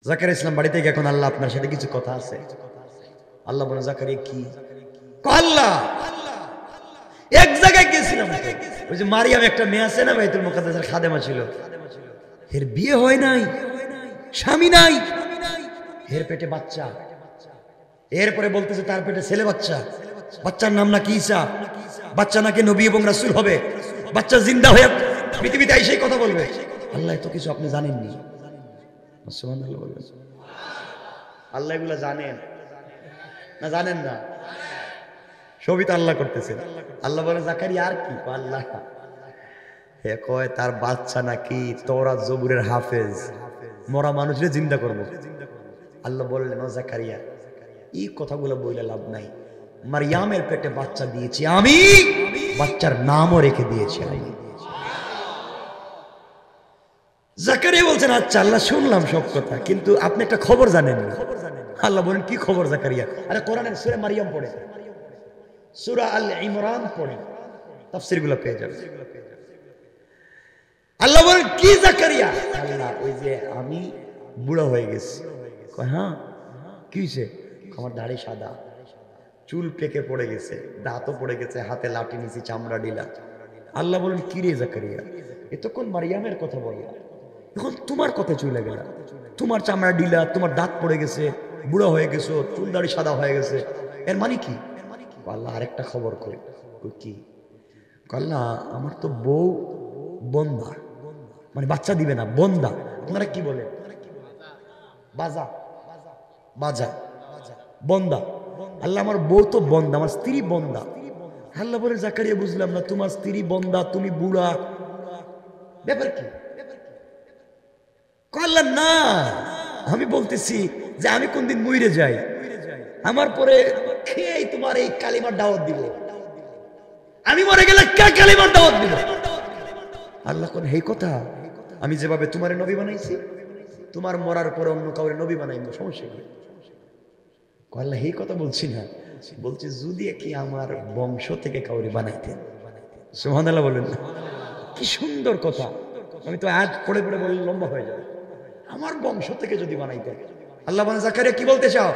জাকারিয়া ইসলাম বাড়ি থেকে এখন আল্লাহ আপনার সাথে কিছু কথা আছে। আল্লাহ বলে জাকারিয়া কি? আল্লাহ এক জায়গায় গেছিলাম, ওই যে মারিয়াম একটা মেয়ে আছে না বাইতুল মুকাদ্দাসের খাদেমা ছিল, এর বিয়ে হয় নাই, স্বামী নাই, এর পেটে বাচ্চা, এরপরে বলতেছে তার পেটে ছেলে বাচ্চা, বাচ্চার নাম নাকি ঈসা, বাচ্চা নাকি নবী এবং রাসূল হবে, বাচ্চা জিন্দা হয়ে পৃথিবীতে এসেই কথা বলবে। আল্লাহ এত কিছু আপনি জানেননি? সুবহানাল্লাহ বলবেন। আল্লাহ এগুলো জানেন না? জানেন না? সবই তো আল্লাহ করতেছেন। আল্লাহ বলে জাকারিয়া আর কি? আল্লাহ হে কয় তার বাচ্চা নাকি তওরাত জবুরের হাফেজ, মরা মানুষের জিন্দা করবো। আল্লাহ বললেন ও জাকারিয়া এই কথাগুলো বলে লাভ নাই, মারিয়ামের পেটে বাচ্চা দিয়েছি আমি, বাচ্চার নামও রেখে দিয়েছি আমি। জাকারিয়া বলছেন আচ্ছা আল্লাহ শুনলাম সব কথা, কিন্তু আপনি একটা খবর জানেন না। আল্লাহ বলেন কি খবর জাকারিয়া? আরে কোরআনের সূরা মারিয়াম পড়ে, সূরা আল ইমরান পড়ে, তাফসীরগুলো পেয়ে যাবেন। আল্লাহ বলেন কি জাকারিয়া? আল্লাহ ওই যে আমি বুড়া হয়ে গেছি। কয় হ্যাঁ কি হয়েছে? আমার দাড়ি সাদা, চুল পেকে পড়ে গেছে, দাঁতও পড়ে গেছে, হাতে লাঠি নিছি, চামড়া ডিলা। আল্লাহ বলেন কি রে জাকারিয়া, এতক্ষণ মারিয়ামের কথা বললা, এখন তোমার কথা চলে গেল, তোমার চামড়া ডিলা, তোমার দাঁত পড়ে গেছে, বুড়া হয়ে গেছো, চুল দাড়ি সাদা হয়ে গেছে, এর মানে কি? আল্লাহ আরেকটা খবর কই। কি? আল্লাহ আমার তো বউ বন্ধা, মানে বাচ্চা দিবে না, বন্ধা। আপনারা কি বলে? বাজা, বাজা, বন্ধা। আল্লাহ আমার বউ তো বন্ধা, আমার স্ত্রী বন্ধা। আল্লাহ বলে জাকারিয়া বুঝলাম না, তোমার স্ত্রী বন্ধা, তুমি বুড়া, ব্যাপার কি? আল্লাহ না, আমি বলতেছি যে আমি কোনদিন মইরে যাই, আমার পরে খেয়ে তোমার এই কালিমার দাওয়াত দিব, আমি মরে গেলে কে কালিমার দাওয়াত দিব? আল্লাহ কোন এই কথা, আমি যেভাবে তোমার নবী বানাইছি, তোমার মরার পরে অন্য কাউরে নবী বানাইবো, সমস্যা কি? আল্লাহ এই কথা বলছি না, বলছি যদি কি আমার বংশ থেকে কাউরে বানাইতেন। সুবহানাল্লাহ বলেন না? কি সুন্দর কথা। আমি তো আজ পড়ে পড়ে বললে লম্বা হয়ে যাবে। আমার বংশ থেকে যদি বানাইতেন। আল্লাহ বলেন জাকারিয়া কি বলতে চাও?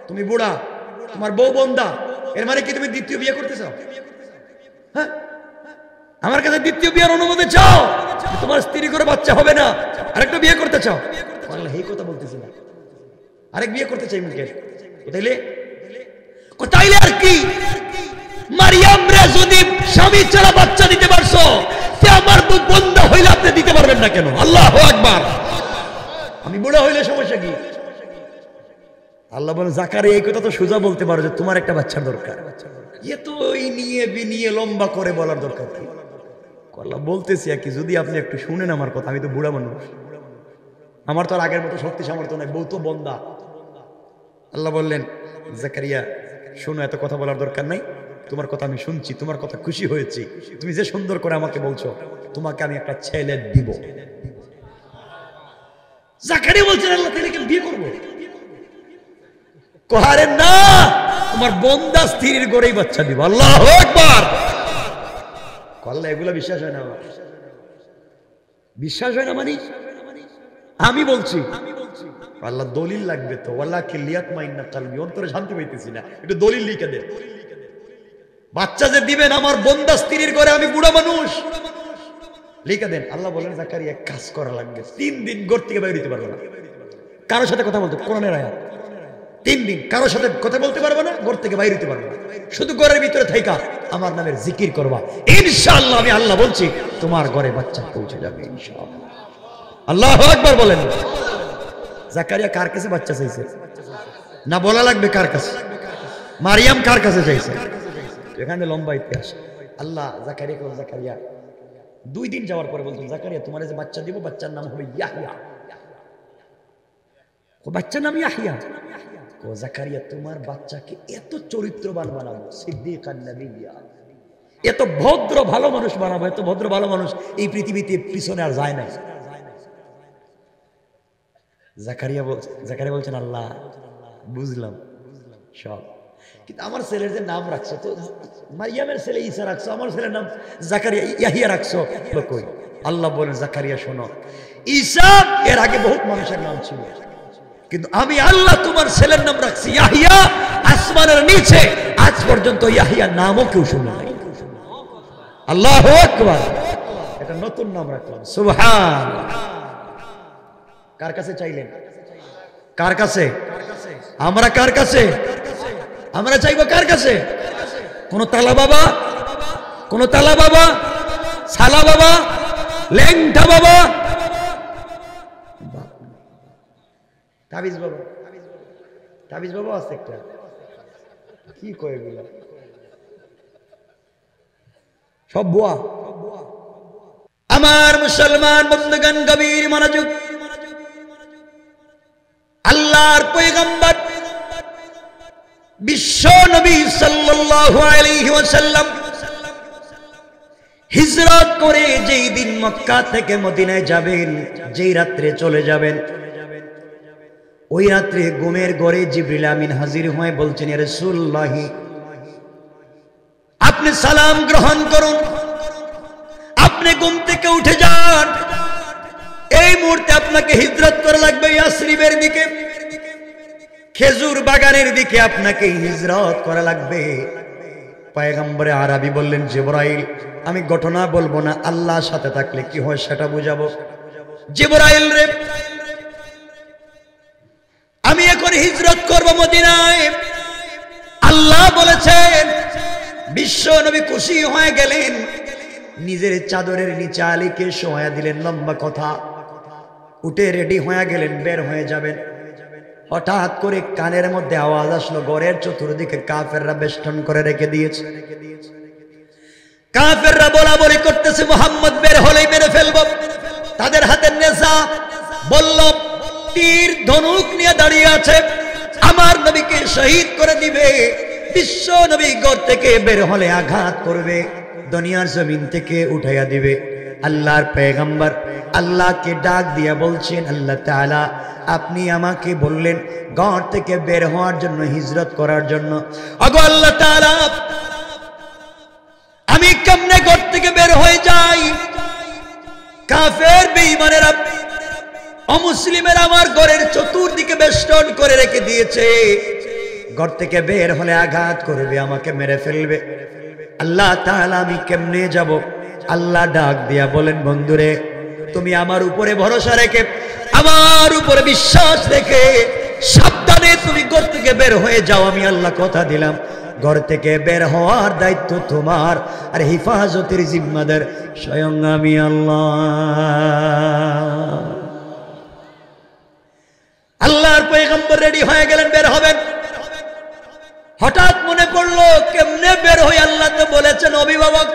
তুমি বুড়া, তোমার বউ বন্ধা, এর মানে কি তুমি দ্বিতীয় বিয়ে করতে চাও? হ্যাঁ, আমার কাছে দ্বিতীয় বিয়ের অনুমতি চাও? তোমার স্ত্রী করে বাচ্চা হবে না, আরেকটা বিয়ে করতে চাও? আল্লাহ এই কথা বলতেছি না, আরেক বিয়ে করতে চাই মুখে। তাইলে আর কি? মারিয়াম রে যদি স্বামী ছাড়া বাচ্চা দিতে পারছো, তে আমার তো বন্ধা হইলে আপনি দিতে পারবেন না কেন? আল্লাহু আকবার। আমি বুড়া হইলে সমস্যা কি? আল্লাহ বলেন জাকারিয়া এই কথা তো সোজা বলতে পারো যে তোমার একটা বাচ্চার দরকার, এ তো এই নিয়ে বিনিয়ে লম্বা করে বলার দরকার কি? আল্লাহ বলতেছি আর কি, যদি আপনি একটু শুনেন আমার কথা, আমি তো বুড়া মানুষ, আমার তো আর আগের মতো শক্তি সামর্থ্য নাই, বউ তো বন্ধা। আল্লাহ বললেন জাকারিয়া শোনো, এত কথা বলার দরকার নাই, তোমার কথা আমি শুনছি, তোমার কথা খুশি হয়েছি, তুমি যে সুন্দর করে আমাকে বলছো, তোমাকে আমি একটা ছেলে দিব। জাকারিয়া বলছেন আল্লাহ তাহলে কি বিয়ে করবো? কোহারে না, তোমার বন্ধা স্ত্রীর গড়েই বাচ্চা দিব। আল্লাহু আকবার। আল্লাহ এগুলা বিশ্বাস হয় না, বিশ্বাস হয় না মানে আমি বলছি আল্লাহ দলিল লাগবে তো, ওয়ালাকি লিয়াতমাইন্না কলবি, অন্তরে শান্তি পাইতেছি না, একটু দলিল লিখে দে। বাচ্চা যে দিবেন আমার বন্ধা স্ত্রীর ঘরে, আমি বুড়া মানুষ, লিখে দেন। আল্লাহ বলেন জাকারিয়া এক কাজ করা লাগবে, 3 দিন ঘর থেকে বাইরে দিতে পারবে না, কারোর সাথে কথা বলতে, কোরআনের আয়াত, 3 দিন কারোর সাথে কথা বলতে পারবে না, ঘর থেকে বাইরে দিতে পারবে না, শুধু ঘরের ভিতরে থাইকা আমার নামের জিকির করবা, ইনশাআল্লাহ আমি আল্লাহ বলছি তোমার ঘরে বাচ্চা পৌঁছে যাবে ইনশাআল্লাহ। আল্লাহু আকবার বলেন। জাকারিয়া কার কাছে বাচ্চা চাইছে না বলা লাগবে? কার কাছে? মারিয়াম কার কাছে চাইছে? এখানে লম্বা ইতিহাস। আল্লাহ জাকারিয়া বলেন জাকারিয়া 2 দিন যাওয়ার পরে বলছেন জাকারিয়া তোমার যে বাচ্চা দিব, বাচ্চার নাম হবে ইয়াহইয়া। ও বাচ্চার নাম ইয়াহইয়া। ও জাকারিয়া তোমার বাচ্চাকে এত চরিত্রবান বানাবো, সিদ্দিকান নবিয়্যা, এত ভদ্র ভালো মানুষ বানাবো, এত ভদ্র ভালো মানুষ এই পৃথিবীতে পিছনে আর যায় না। জাকারিয়া বলছেন আল্লাহ বুঝলাম সব, কিন্তু আমার ছেলের যে নাম রাখছো, তো মারিয়ামের ছেলে ঈসা রাখছো, আমার ছেলের নাম জাকারিয়া ইয়াহিয়া রাখছো, কই? আল্লাহ বলেন জাকারিয়া শোনো, ঈসা এর আগে বহুত মানুষের নাম ছিল, কিন্তু আমি আল্লাহ তোমার ছেলের নাম রাখছি ইয়াহিয়া, আসমানের নিচে আজ পর্যন্ত ইয়াহিয়া নামও কেউ শুনে নাই। আল্লাহু আকবার, এটা নতুন নাম রাখলাম। সুবহানাল্লাহ। কার কাছে চাইলেন? কার কাছে? আমরা কার কাছে? আমরা চাইবো কার কাছে? কোন তালা বাবা, কোন তালা বাবা, সালা বাবা, লেংটা বাবা, তাবিজ বাবা, তাবিজ বাবা আছে একটা, কি কয় এগুলা সব বুয়া। আমার মুসলমান বন্ধুগণ গভীর মনোযোগ। আল্লাহর পয়গম্বর বিশ্ব নবী সাল্লাল্লাহু আলাইহি ওয়াসাল্লাম হিজরত করে যেই দিন মক্কা থেকে মদিনায় যাবেন, যেই রাত্রে চলে যাবেন, ওই রাত্রে ঘুমের ঘরে জিবরিল আমিন হাজির হয়ে বলছেন, ইয়া রাসূলুল্লাহ আপনি সালাম গ্রহণ করুন, আপনি ঘুম থেকে উঠে যান, এই মুহূর্তে আপনাকে হিজরত করা লাগবে ইয়াসরিবের দিকে, খেজুর বাগানের দিকে আপনাকে হিজরত করা লাগবে। পয়গম্বরে আরবি বললেন, জিবরাইল আমি ঘটনা বলবো না, আল্লাহর সাথে থাকলে কি হয় সেটা বুঝাবো। জিবরাইল রে, আমি এখন হিজরত করব মদিনায়, আল্লাহ বলেছেন। বিশ্ব নবী খুশি হয়ে গেলেন, নিজের চাদরের নিচে আলীকে শোয়া দিলেন। লম্বা কথা, উঠে রেডি হয়ে গেলেন, বের হয়ে যাবেন। হঠাৎ করে কানের মধ্যে আওয়াজ আসলো, ঘরের চতুর্দিকে কাফেররা বেষ্টন করে রেখে দিয়েছে। কাফেররা বলা বলি করতেছে, মুহাম্মদ বের হলেই মেরে ফেলব। তাদের হাতে নেশা বলল, তীর ধনুক নিয়ে দাঁড়িয়ে আছে, আমার নবীকে শহীদ করে দিবে। বিশ্ব নবী ঘর থেকে বের হলে আঘাত করবে, দুনিয়ার জমিন থেকে উঠাইয়া দিবে। আল্লাহর পয়গম্বর আল্লাহকে ডাক দিয়া বলছেন, আল্লাহ তাআলা আপনি আমাকে বললেন ঘর থেকে বের হওয়ার জন্য, হিজরত করার জন্য। ওগো আল্লাহ তাআলা, আমি কেমনে ঘর থেকে বের হয়ে যাই? কাফের বেঈমানেরা, অমুসলিমের আমার ঘরের চতুর্দিকে বেষ্টন করে রেখে দিয়েছে, ঘর থেকে বের হলে আঘাত করবে, আমাকে মেরে ফেলবে। আল্লাহ তাআলা আমি কেমনে যাব? আল্লাহ ডাক দিয়া বলেন, বন্ধুরে তুমি আমার উপরে ভরসা রেখে, আমার উপরে বিশ্বাস রেখে সাবধানে তুমি ঘর থেকে বের হয়ে যাও। আমি আল্লাহ কথা দিলাম, ঘর থেকে বের হওয়ার দায়িত্ব তোমার, আর হিফাজতের জিম্মাদার স্বয়ং আমি আল্লাহ। আল্লাহর পয়গম্বর রেডি হয়ে গেলেন, বের হবেন। হঠাৎ মনে পড়লো, কেমনে বের হই? আল্লাহ তো বলেছেন অভিভাবক,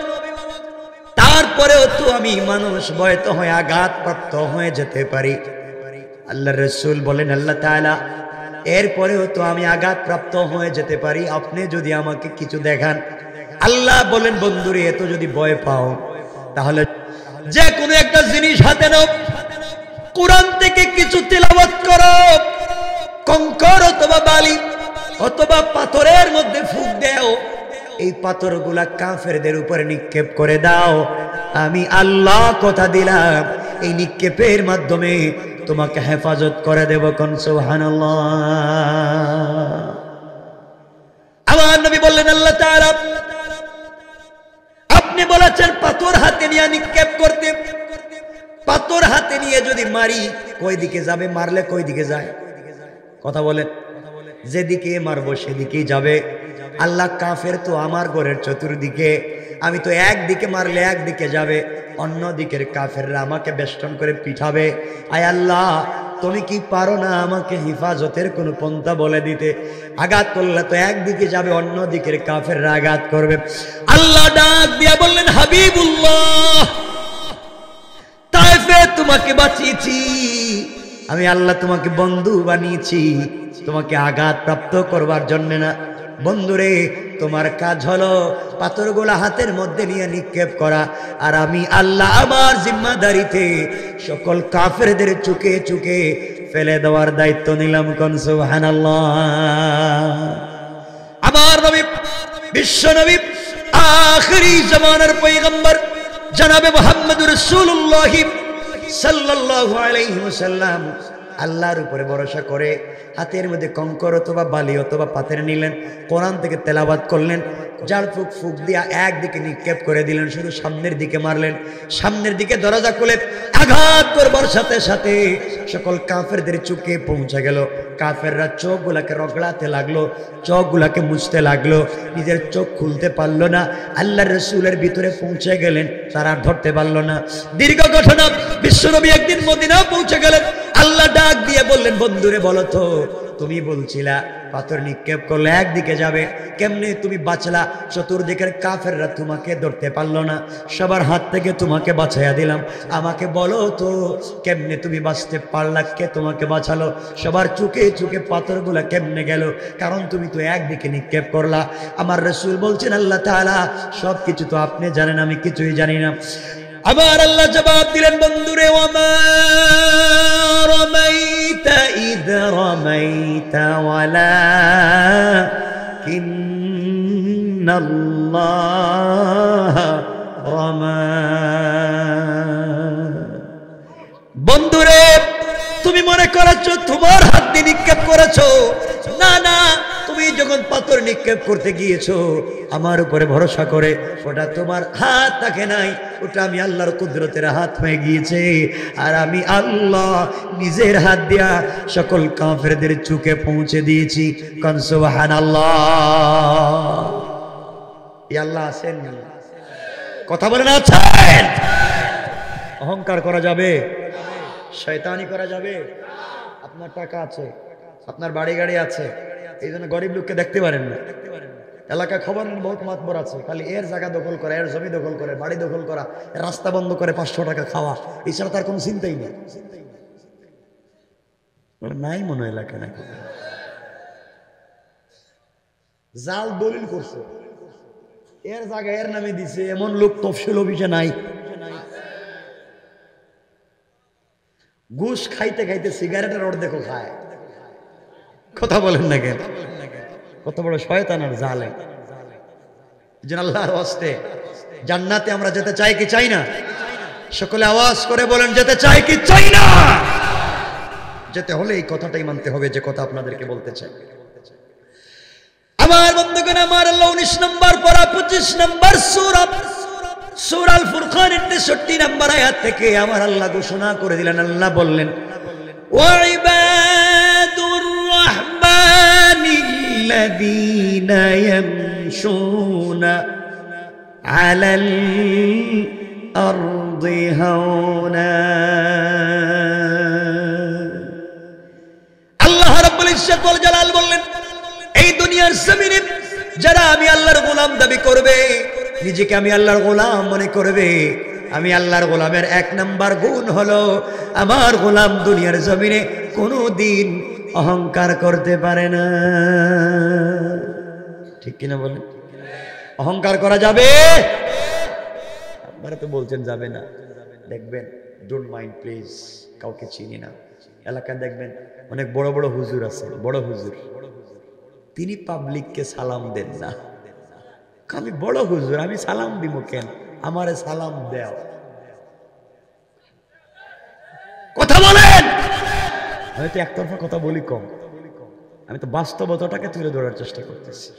তারপরেও তো আমি মানুষ, ভয়ত হয়ে আঘাতপ্রাপ্ত হয়ে যেতে পারি। আল্লাহর রাসূল বলেন, আল্লাহ তাআলা এরপরেও তো আমি আঘাতপ্রাপ্ত হয়ে যেতে পারি, আপনি যদি আমাকে কিছু দেখান। আল্লাহ বলেন, বন্ধুরে এত যদি ভয় পাও, তাহলে যে কোনো একটা জিনিস হাতে নাও, কোরআন থেকে কিছু তিলাওয়াত করো, কঙ্কর অথবা বালি অথবা পাথরের মধ্যে ফুঁক দাও, এই পাথরগুলা কাফেরদের উপরে নিক্ষেপ করে দাও। আমি আল্লাহ কথা দিলাম, এই নিক্ষেপের মাধ্যমে তোমাকে হেফাজত করে দেব। কোন সুবহানাল্লাহ। আমার নবী বললেন, আল্লাহ তাআলা আপনি বলেছেন পাথর হাতে নিয়ে নিক্ষেপ করতে, পাথর হাতে নিয়ে যদি মারি কই দিকে যাবে? মারলে কই দিকে যায়? কথা বলেন, যেদিকে মারবো সেদিকেই যাবে। আল্লাহ, কাফের তো আমার ঘরের চতুর্দিকে, আমি তো একদিকে মারলে একদিকে যাবে, অন্য দিকের কাফেররা আমাকে বেষ্টন করে পিঠাবে। আয় আল্লাহ, তুমি কি পারো না আমাকে হিফাজতের কোনো পন্থা বলে দিতে? আঘাত করলে তো একদিকে যাবে, অন্য দিকের কাফেররা আঘাত করবে। আল্লাহ ডাক দিয়া বললেন, হাবিবুল্লাহ, তায়েফে তোমাকে বাঁচিয়েছি আমি আল্লাহ, তোমাকে বন্ধু বানিয়েছি, তোমাকে আঘাত প্রাপ্ত করবার জন্য না। বন্ধুরে, তোমার কাজ হলো পাথরগুলা হাতের মধ্যে নিয়ে নিক্ষেপ করা, আর আমি আল্লাহ আমার জিম্মাদারিতে সকল কাফেরদের চুকে চুকে ফেলে দেওয়ার দায়িত্ব নিলাম। কোন সুবহানাল্লাহ। আমার নবী, বিশ্ব নবী, আখিরি জামানার পয়গম্বর জনাবে মুহাম্মদুর রাসূলুল্লাহ সাল্লাল্লাহু আলাইহি ওয়াসাল্লাম আল্লাহর উপরে ভরসা করে হাতের মধ্যে কঙ্কর অথবা বালি অথবা পাথর নিলেন, কোরআন থেকে তেলাওয়াত করলেন, জাল ফুক ফুক দিয়া একদিকে নিক্ষেপ করে দিলেন, শুধু সামনের দিকে মারলেন। সামনের দিকে দরজা খুলে আঘাত করবার সাথে সাথে সকল কাফেরদের চোখে পৌঁছে গেল। কাফেররা চোখগুলাকে রগড়াতে লাগলো, চোখগুলাকে মুছতে লাগলো, নিজের চোখ খুলতে পারলো না। আল্লাহর রাসূলের ভিতরে পৌঁছে গেলেন, তারা ধরতে পারলো না। দীর্ঘ ঘটনা, বিশ্বনবী একদিন মদিনা পৌঁছে গেলেন। আল্লাহ ডাক দিয়ে বললেন, বন্ধুরে বলো তো, তুমি বলছিলা পাথর নিক্ষেপ করলে একদিকে যাবে, কেমনে তুমি বাঁচলা? চতুর্দিকের কাফেররা তোমাকে ধরতে পারলো না, সবার হাত থেকে তোমাকে বাঁচাইয়া দিলাম, আমাকে বলো তো কেমনে তুমি বাঁচতে পারলা? কে তোমাকে বাঁচালো? সবার চুকে চুকে পাথরগুলা কেমনে গেল? কারণ তুমি তো একদিকে নিক্ষেপ করলা। আমার রাসূল বলছেন, আল্লাহ তাআলা সব কিছু তো আপনি জানেন, আমি কিছুই জানি না। আবার আল্লাহ জবাব দিলেন, বন্ধুরে, ওয়ামা রামাইতা ইদ রামাইতা ওয়ালাকিন্নাল্লাহ রামা। বন্ধুরে, তুমি মনে করেছো তোমার হাত দিয়ে নিক্ষেপ করেছো? না না, তুমি যখন পাথর নিক্ষেপ করতে গিয়েছো আমার উপরে ভরসা করে, ওটা তোমার হাত থাকে নাই, ওটা আমি আল্লাহর কুদরতের হাত হয়ে গিয়েছে। আর আমি আল্লাহ নিজের হাত দিয়া সকল কাফেরদের চুকে পৌঁছে দিয়েছি। কান সুবহানাল্লাহ। এই আল্লাহ আছেন, কথা বলেন আছেন। অহংকার করা যাবে? শয়তানি করা যাবে? আপনার টাকা আছে, আপনার বাড়ি গাড়ি আছে, এই জন্য গরিব লোককে দেখতে পারেন না। এলাকা খবর বহুত মাতবর আছে, খালি এর জায়গা দখল করা, এর জমি দখল করে, বাড়ি দখল করা, রাস্তা বন্ধ করে 500 টাকা খাওয়া, এছাড়া তার কোনো চিন্তাই নেই। নাই মনে এলাকা নাকি জাল দলিল করছে, এর জায়গা এর নামে দিছে, এমন লোক তফসিল অফিসে নাই। ঘুষ খাইতে খাইতে সিগারেটের অর্ধেক খায়। কথা বলেন না কেন? কত বড় শয়তান আর জালেম। আল্লাহর ওয়াস্তে জান্নাতে আমরা যেতে চাই কি চাই না? সকলে আওয়াজ করে বলেন, যেতে চাই কি চাই না? যেতে হলে এই কথাটাই মানতে হবে যে কথা আপনাদেরকে বলতে চাই। আমার বন্ধুগণ, আমার আল্লাহ 19 নম্বর পারা 25 নম্বর সূরা সূরা আল ফুরকানের 63 নম্বর আয়াত থেকে আমার আল্লাহ ঘোষণা করে দিলেন, আল্লাহ বললেন, ওয়া ইবাদুর রাহমানিল্লাযীনা ইয়ামশুনা আলাল আরদি হাওনা। আল্লাহ রাব্বুল ইজ্জত ওয়াল জালাল বললেন, এই দুনিয়ার জমিনে যারা আমি আল্লাহর গোলাম দাবি করবে, নিজেকে আমি আল্লাহর গোলাম মনে করবে, আমি আল্লাহর গোলামের 1 নাম্বার গুণ হলো আমার গোলাম দুনিয়ার জমিনে কোনোদিন অহংকার করতে পারে না। ঠিক কিনা বলেন? অহংকার করা যাবে? আপনারা তো বলছেন যাবে না। দেখবেন, ডোন্ট মাইন্ড প্লিজ, কাউকে চিনি না, এলাকায় দেখবেন অনেক বড় বড় হুজুর আছে, বড় হুজুর, তিনি পাবলিককে সালাম দেন না। আমি বড় হুজুর, আমি সালাম দিব কেন? আমারে সালাম দেও। কথা বলেন। আমি তো একতরফা কথা বলি কম, আমি তো বাস্তবতাটাকে তুলে ধরার চেষ্টা করতেছি।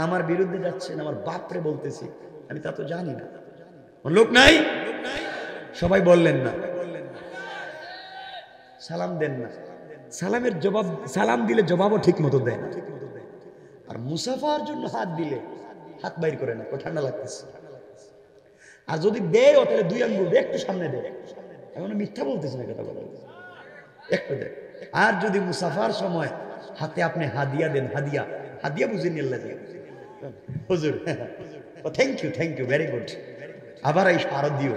আমার বিরুদ্ধে যাচ্ছেন, আমার বাপরে বলতেছি, আমি তা তো জানি না। লোক নাই, সবাই বললেন না, সালাম দেন না। সালামের জবাব, সালাম দিলে জবাবও ঠিক মতো দেয় না। আর মুসাফার জন্য হাত দিলে হাত বাইর করে না, ঠান্ডা লাগতেছে। আর যদি দেয় তাহলে 2 আঙ্গুল একটু সামনে দেয়। এখন মিথ্যা বলতেছি না, কথা বলে একটু দেয়। আর যদি মুসাফার সময় হাতে আপনি হাদিয়া দেন, হাদিয়া, হাদিয়া বুঝেন আল্লাহ দিয়ে হুজুর, thank you, thank you, very good, আবার এই আরো দিও।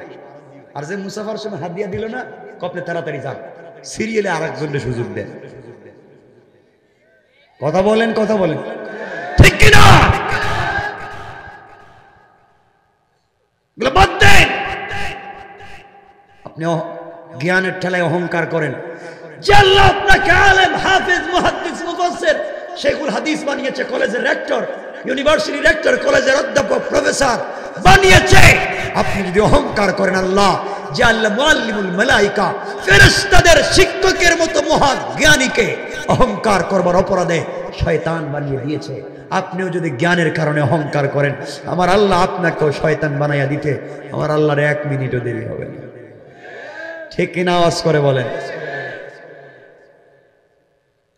আর যে মুসাফার সময় হাদিয়া দিল না, কপলে তাড়াতাড়ি যান, সিরিয়ালে আরেকজনের সুযোগ দেন। কথা বলেন, কথা বলেন, ঠিক কিনা? বাদ দেন। আপনি জ্ঞানের ঠেলায় অহংকার করেন যে আল্লাহ আপনাকে আলেম, হাফেজ, মুহাদ্দিস, মুফাসসির, শেখুল হাদিস বানিয়েছে, কলেজের রেক্টর, ইউনিভার্সিটি রেক্টর, কলেজের অধ্যাপক, প্রফেসর বানিয়েছে। আপনি যদি অহংকার অহংকার করেন আল্লাহ যে আল্লাহ মুআল্লিমুল মালাইকা ফেরেশতাদের শিক্ষকের মতো মহাজ্ঞানীকে অহংকার করবার অপরাধে শয়তান বানিয়ে দিয়েছে। আপনিও যদি জ্ঞানের কারণে অহংকার করেন, আমার আল্লাহ আপনাকেও শয়তান বানাইয়া দিতে আমার আল্লাহর 1 মিনিটও দেরি হবে না। ঠিক কিনা আওয়াজ করে বলেন।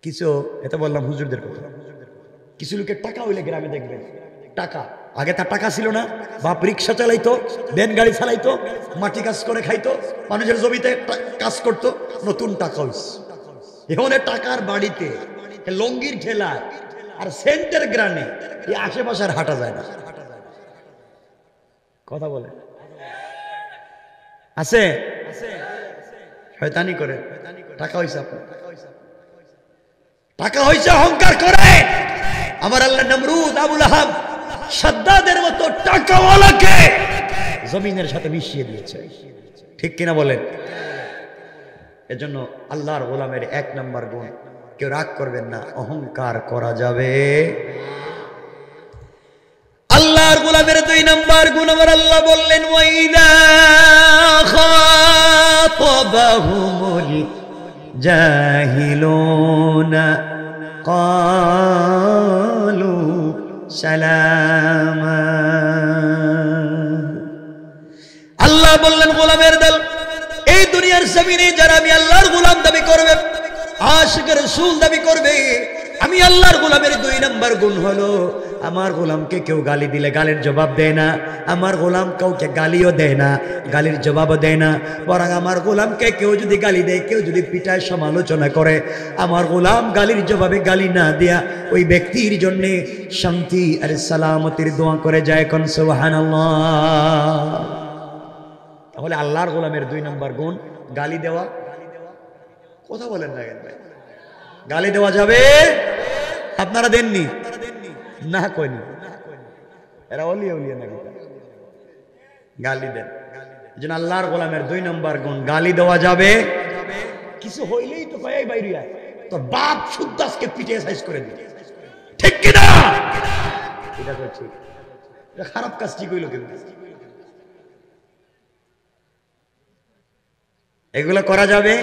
কিছু এটা বললাম হুজুরদের কথা। কিছু লোকের টাকা হইলে গ্রামে দেখবেন, টাকা আগে তার টাকা ছিল না, বাপ রিক্সা চালাইতো, ভ্যান গাড়ি চালাইতো, মাটি কাজ করে খাইতো, মানুষের জমিতে কাজ করতো, নতুন টাকা হইছে। এখন টাকার বাড়িতে লঙ্গির ঠেলা আর সেন্টের গ্রামে এই আশেপাশে আর হাঁটা যায় না। কথা বলে আছে শয়তানি করে টাকা হইছে, আপনার টাকা হইছে অহংকার করে। আমার আল্লাহ নমরুদ, আবু লাহাব, সাদ্দাদের মতো টাকাওয়ালাকে জমিনের সাথে মিশিয়ে দিয়েছে। ঠিক কিনা বলেন। এজন্য আল্লাহর গোলামের 1 নম্বর গুণ, কেউ রাগ করবেন না, অহংকার করা যাবে। আল্লাহর গোলামের 2 নম্বর গুণ আমার আল্লাহ বললেন, ওয়াইদা খাতাবাহুমুল জাহিলুনা ক্বালু সালামা। আল্লাহ বললেন, গোলামের দল, এই দুনিয়ার জমিনে যারা আমি আল্লাহর গোলাম দাবি করবে, আশিক রাসূল দাবি করবে, আমি আল্লাহর গোলামের 2 নম্বর গুণ হলো আমার গোলামকে কেউ গালি দিলে গালির জবাব দেয় না, আমার গোলাম কাউকে গালিও দেয় না, গালির জবাবও দেয় না। বরং আমার গোলামকে কেউ যদি গালি দেয়, কেউ যদি পিটায় সমালোচনা করে, আমার গোলাম গালির জবাবে গালি না দেয়া ওই ব্যক্তির জন্য শান্তি আর সালামতির দোয়া করে যায়। কোন সুবহানাল্লাহ। তাহলে আল্লাহর গোলামের 2 নম্বর গুণ গালি দেওয়া। কথা বলেন না কেন ভাই? গালি দেওয়া যাবে? আপনারা দেননি না? কইনি এরা অলিয়া উলিয়া নাকি গালি দেন। যেন আল্লাহর গোলামের 2 নম্বর গুণ গালি দেওয়া যাবে। কিছু হইলেই তো কয় বাইরে আয়, তোর বাপ শুদ্ধ আজকে পিটিয়ে সাইজ করে দিই। ঠিক কি না? এটা তো ঠিক। এটা খারাপ কাজ ঠিক হইল কেন? এগুলো করা যাবে?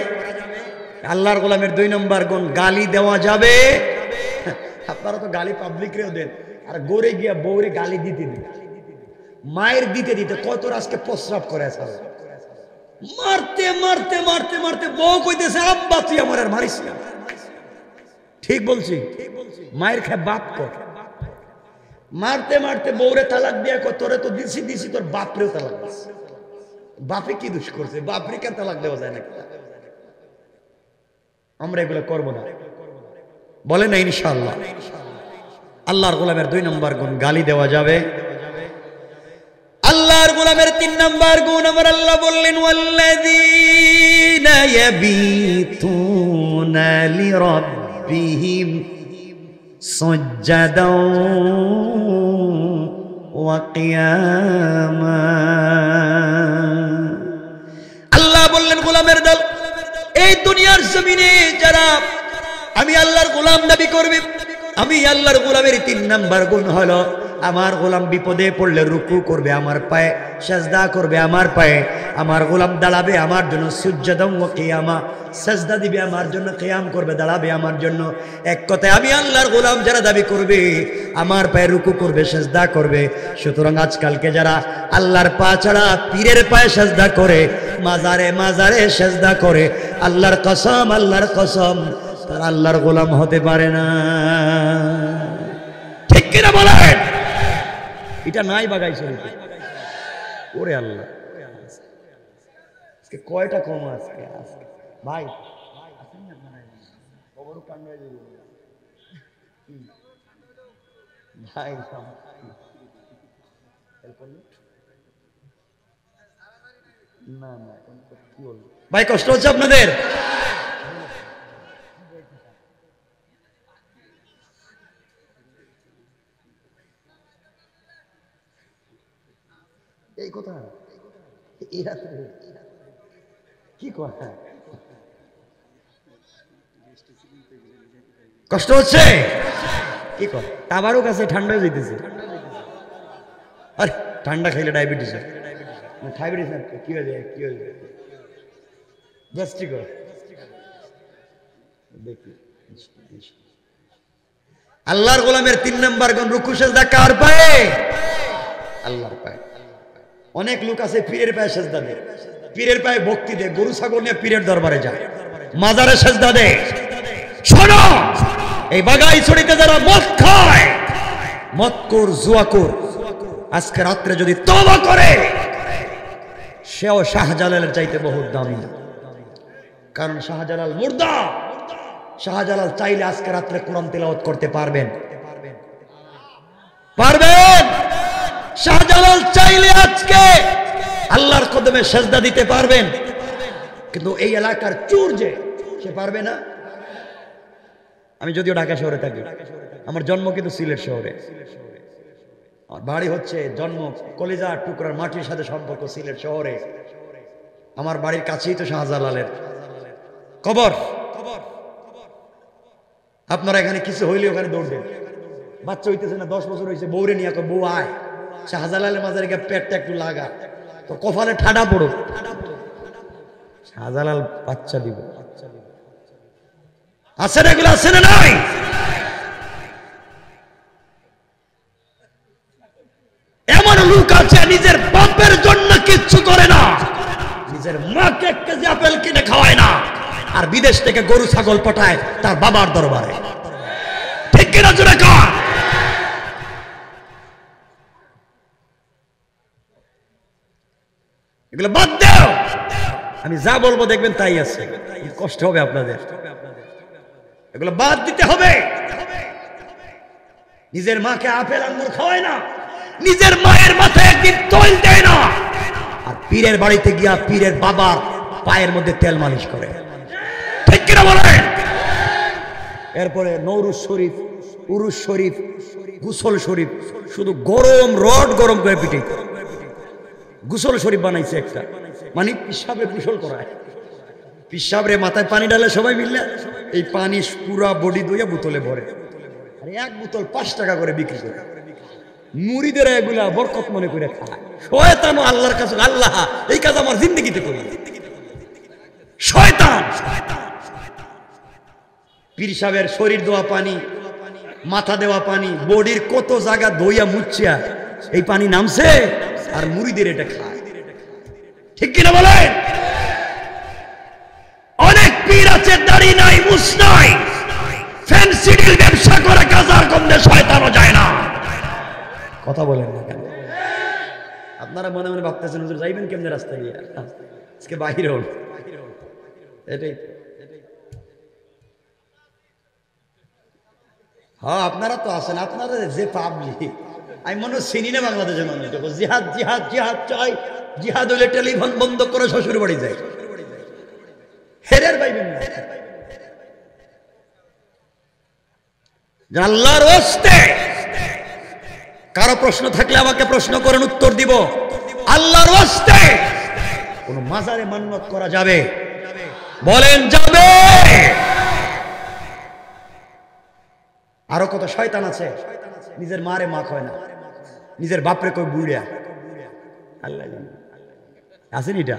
আল্লাহর গোলামের 2 নম্বর গুণ গালি দেওয়া যাবে। আপনারা তো গালি পাবলিক রেও দেন, আর গড়ে গিয়া বউরে গালি দিতে দিন, মায়ের দিতে দিতে কত আজকে প্রস্রাব করে আছে, মারতে মারতে মারতে মারতে বউ কইতেছে, আব্বা তুই আমার আর মারিস না। ঠিক বলছি? মায়ের খায় বাপ কর। মারতে মারতে বউরে তালাক দিয়া কয়, তোরে তো দিছি দিছি, তোর বাপরেও তালাক দিস। বাপে কি দোষ করছে? বাপরে কেন তালাক দেওয়া যায় না? আমরা এগুলো করবো না, বলে না ইনশাআল্লাহ। আল্লাহর গোলামের 2 নম্বর গুণ গালি দেওয়া যাবে। আল্লাহর গোলামের 3 নম্বর গুণ আমার আল্লাহ বললেন, ওয়াল্লাযীনা ইয়াবিতুনা লিরাব্বিহিম সুজদাও ওয়া কিয়ামা। আল্লাহ বললেন, গোলামের দল, এই দুনিয়ার জমিনে যারা আমি আল্লাহর গোলাম দাবি করবে, আমি আল্লাহর গোলামের 3 নম্বর গুণ হলো আমার গোলাম বিপদে পড়লে রুকু করবে আমার পায়ে, সাজদা করবে আমার পায়ে, আমার গোলাম দাঁড়াবে আমার জন্য, সুজদা ওয়া কিয়ামা, সাজদা দিবে আমার জন্য, কিয়াম করবে, দাঁড়াবে আমার জন্য। এক কথায় আমি আল্লাহর গোলাম যারা দাবি করবে, আমার পায়ে রুকু করবে, সাজদা করবে। সুতরাং আজকালকে যারা আল্লাহর পা ছাড়া পীরের পায়ে সাজদা করে, মাজারে মাজারে সাজদা করে, আল্লাহর কসম, আল্লাহর কসম, তারা আল্লাহর গোলাম হতে পারে না। ঠিক কিনা বলেন? এটা নাই বাগাই শরীফে। ওরে আল্লাহ, আজকে কয়টা কম আজকে ভাই? ভাই না না কি বলবো ভাই, কষ্ট হচ্ছে আপনাদের? এই কথা কি কথা, কষ্ট হচ্ছে? কি কথা, আবারও কাছে ঠান্ডা হয়ে যেতেছে। আরে ঠান্ডা খাইলে ডায়াবেটিস হয়, কি হয়েছে গ্যাস্ট্রিক দেখি। আল্লাহর গোলামের 3 নাম্বার গুণ রুকু সিজদা কার পায়ে? আল্লাহর পায়ে। অনেক লোক আছে পীরের পায়ে সিজদা দেয়, পীরের পায়ে ভক্তি দেয়, গরু ছাগল নিয়ে পীরের দরবারে যায়, মাজারে সিজদা দেয়। শোনো, এই বাগাইছড়িতে যারা মদ খায়, মদখোর, জুয়াখোর, আজকে রাত্রে যদি তওবা করে, সেও শাহজালালের চাইতে বহুত দামি। কারণ শাহজালাল মুর্দা। শাহজালাল চাইলে আজকে রাত্রে কোরআন তেলাওয়াত করতে পারবেন? পারবেন? শাহজালাল চাইলে আজকে আল্লাহর কদমে সেজদা দিতে পারবেন? কিন্তু এই এলাকার চোর যে, সে পারবে না। আমি যদিও ঢাকা শহরে থাকি, আমার জন্ম কিন্তু সিলেট শহরে। আমার বাড়ি হচ্ছে, জন্ম কলিজার টুকরার মাটির সাথে সম্পর্ক সিলেট শহরে। আমার বাড়ির কাছেই তো শাহজালালের কবর। আপনারা এখানে কিছু হইলে ওখানে দৌড় দেন। বাচ্চা হইতেছে না, 10 বছর হয়েছে, বউরে নিয়ে বউ আয় শাহজালালের মাজারে গিয়ে পেটটা একটু লাগা, তো কপালে ঠাডা পড়ো, শাহজালাল বাচ্চা দিব। আছে না এগুলো? আছে না নাই? এমন লোক আছে নিজের বাপের জন্য কিচ্ছু করে না, নিজের মাকে 1 কেজি আপেল কিনে খাওয়ায় না, আর বিদেশ থেকে গরু ছাগল পাঠায় তার বাবার দরবারে। ঠিক কিনা জোরে কর? এগুলো বাদ দাও। আমি যা বলবো দেখবেন তাই আছে, কষ্ট হবে আপনাদের। এগুলো বাদ দিতে হবে। নিজের মাকে আপেল আঙ্গুর খাওয়ায় না, নিজের মায়ের মাথায় একদিন তৈল দেয় না, আর পীরের বাড়িতে গিয়া পীরের বাবার পায়ের মধ্যে তেল মালিশ করে। ঠিক কিনা বলেন? এরপরে নৌরুজ শরীফ, উরুজ শরীফ, গুসল শরীফ, শুধু গরম রড গরম করে পিটে গুসল শরীফ বানাইছে একটা, মানে পিসাবে গুসল করায়। পিসাবরে মাথায় পানি ঢালে সবাই মিললে, এই পানি পুরা বডি ধুয়ে বোতলে ভরে, আর 1 বোতল 5 টাকা করে বিক্রি করে। মুরিদের এগুলা বরকত মনে করে খায়। শয়তান আল্লাহর কাছে, আল্লাহ এই কাজ আমার জিন্দগিতে করি। শয়তান। পীর সাহেবের শরীর ধোয়া পানি, মাথা দেওয়া পানি, বডির কত জায়গা ধইয়া মুচ্ছিয়া এই পানি নামছে, আর মুরিদের এটা খায়। ঠিক কিনা বলেন? অনেক পীর আছে দাড়ি নাই, মুছ নাই, ফ্যান্সি ডিল ব্যবসা করে, গাজার গন্ধে শয়তানও যায় না। কথা বলেন না কেন? আপনারা মনে মনে ভাবতেছেন হুজুর যাইবেন কেমনে রাস্তা দিয়ে, আজকে বাহির হল। এটাই হ্যাঁ, আপনারা তো আছেন, আপনারা যে পাবলিক, আমি মনে হয় চিনি না বাংলাদেশের মানুষ। জিহাদ জিহাদ জিহাদ চাই, জিহাদ হইলে টেলিফোন বন্ধ করে শ্বশুর বাড়ি যায়। হেরের পাইবেন না। আল্লাহর ওয়াস্তে কারো প্রশ্ন থাকলে আমাকে প্রশ্ন করেন, উত্তর দিব। আল্লাহর ওয়াস্তে কোন মাজারে মান্নত করা যাবে? বলেন যাবে? আরো কত শয়তান আছে, নিজের মারে মা কয় না, নিজের বাপরে কয় বুড়া। আল্লাহ আছেন এটা?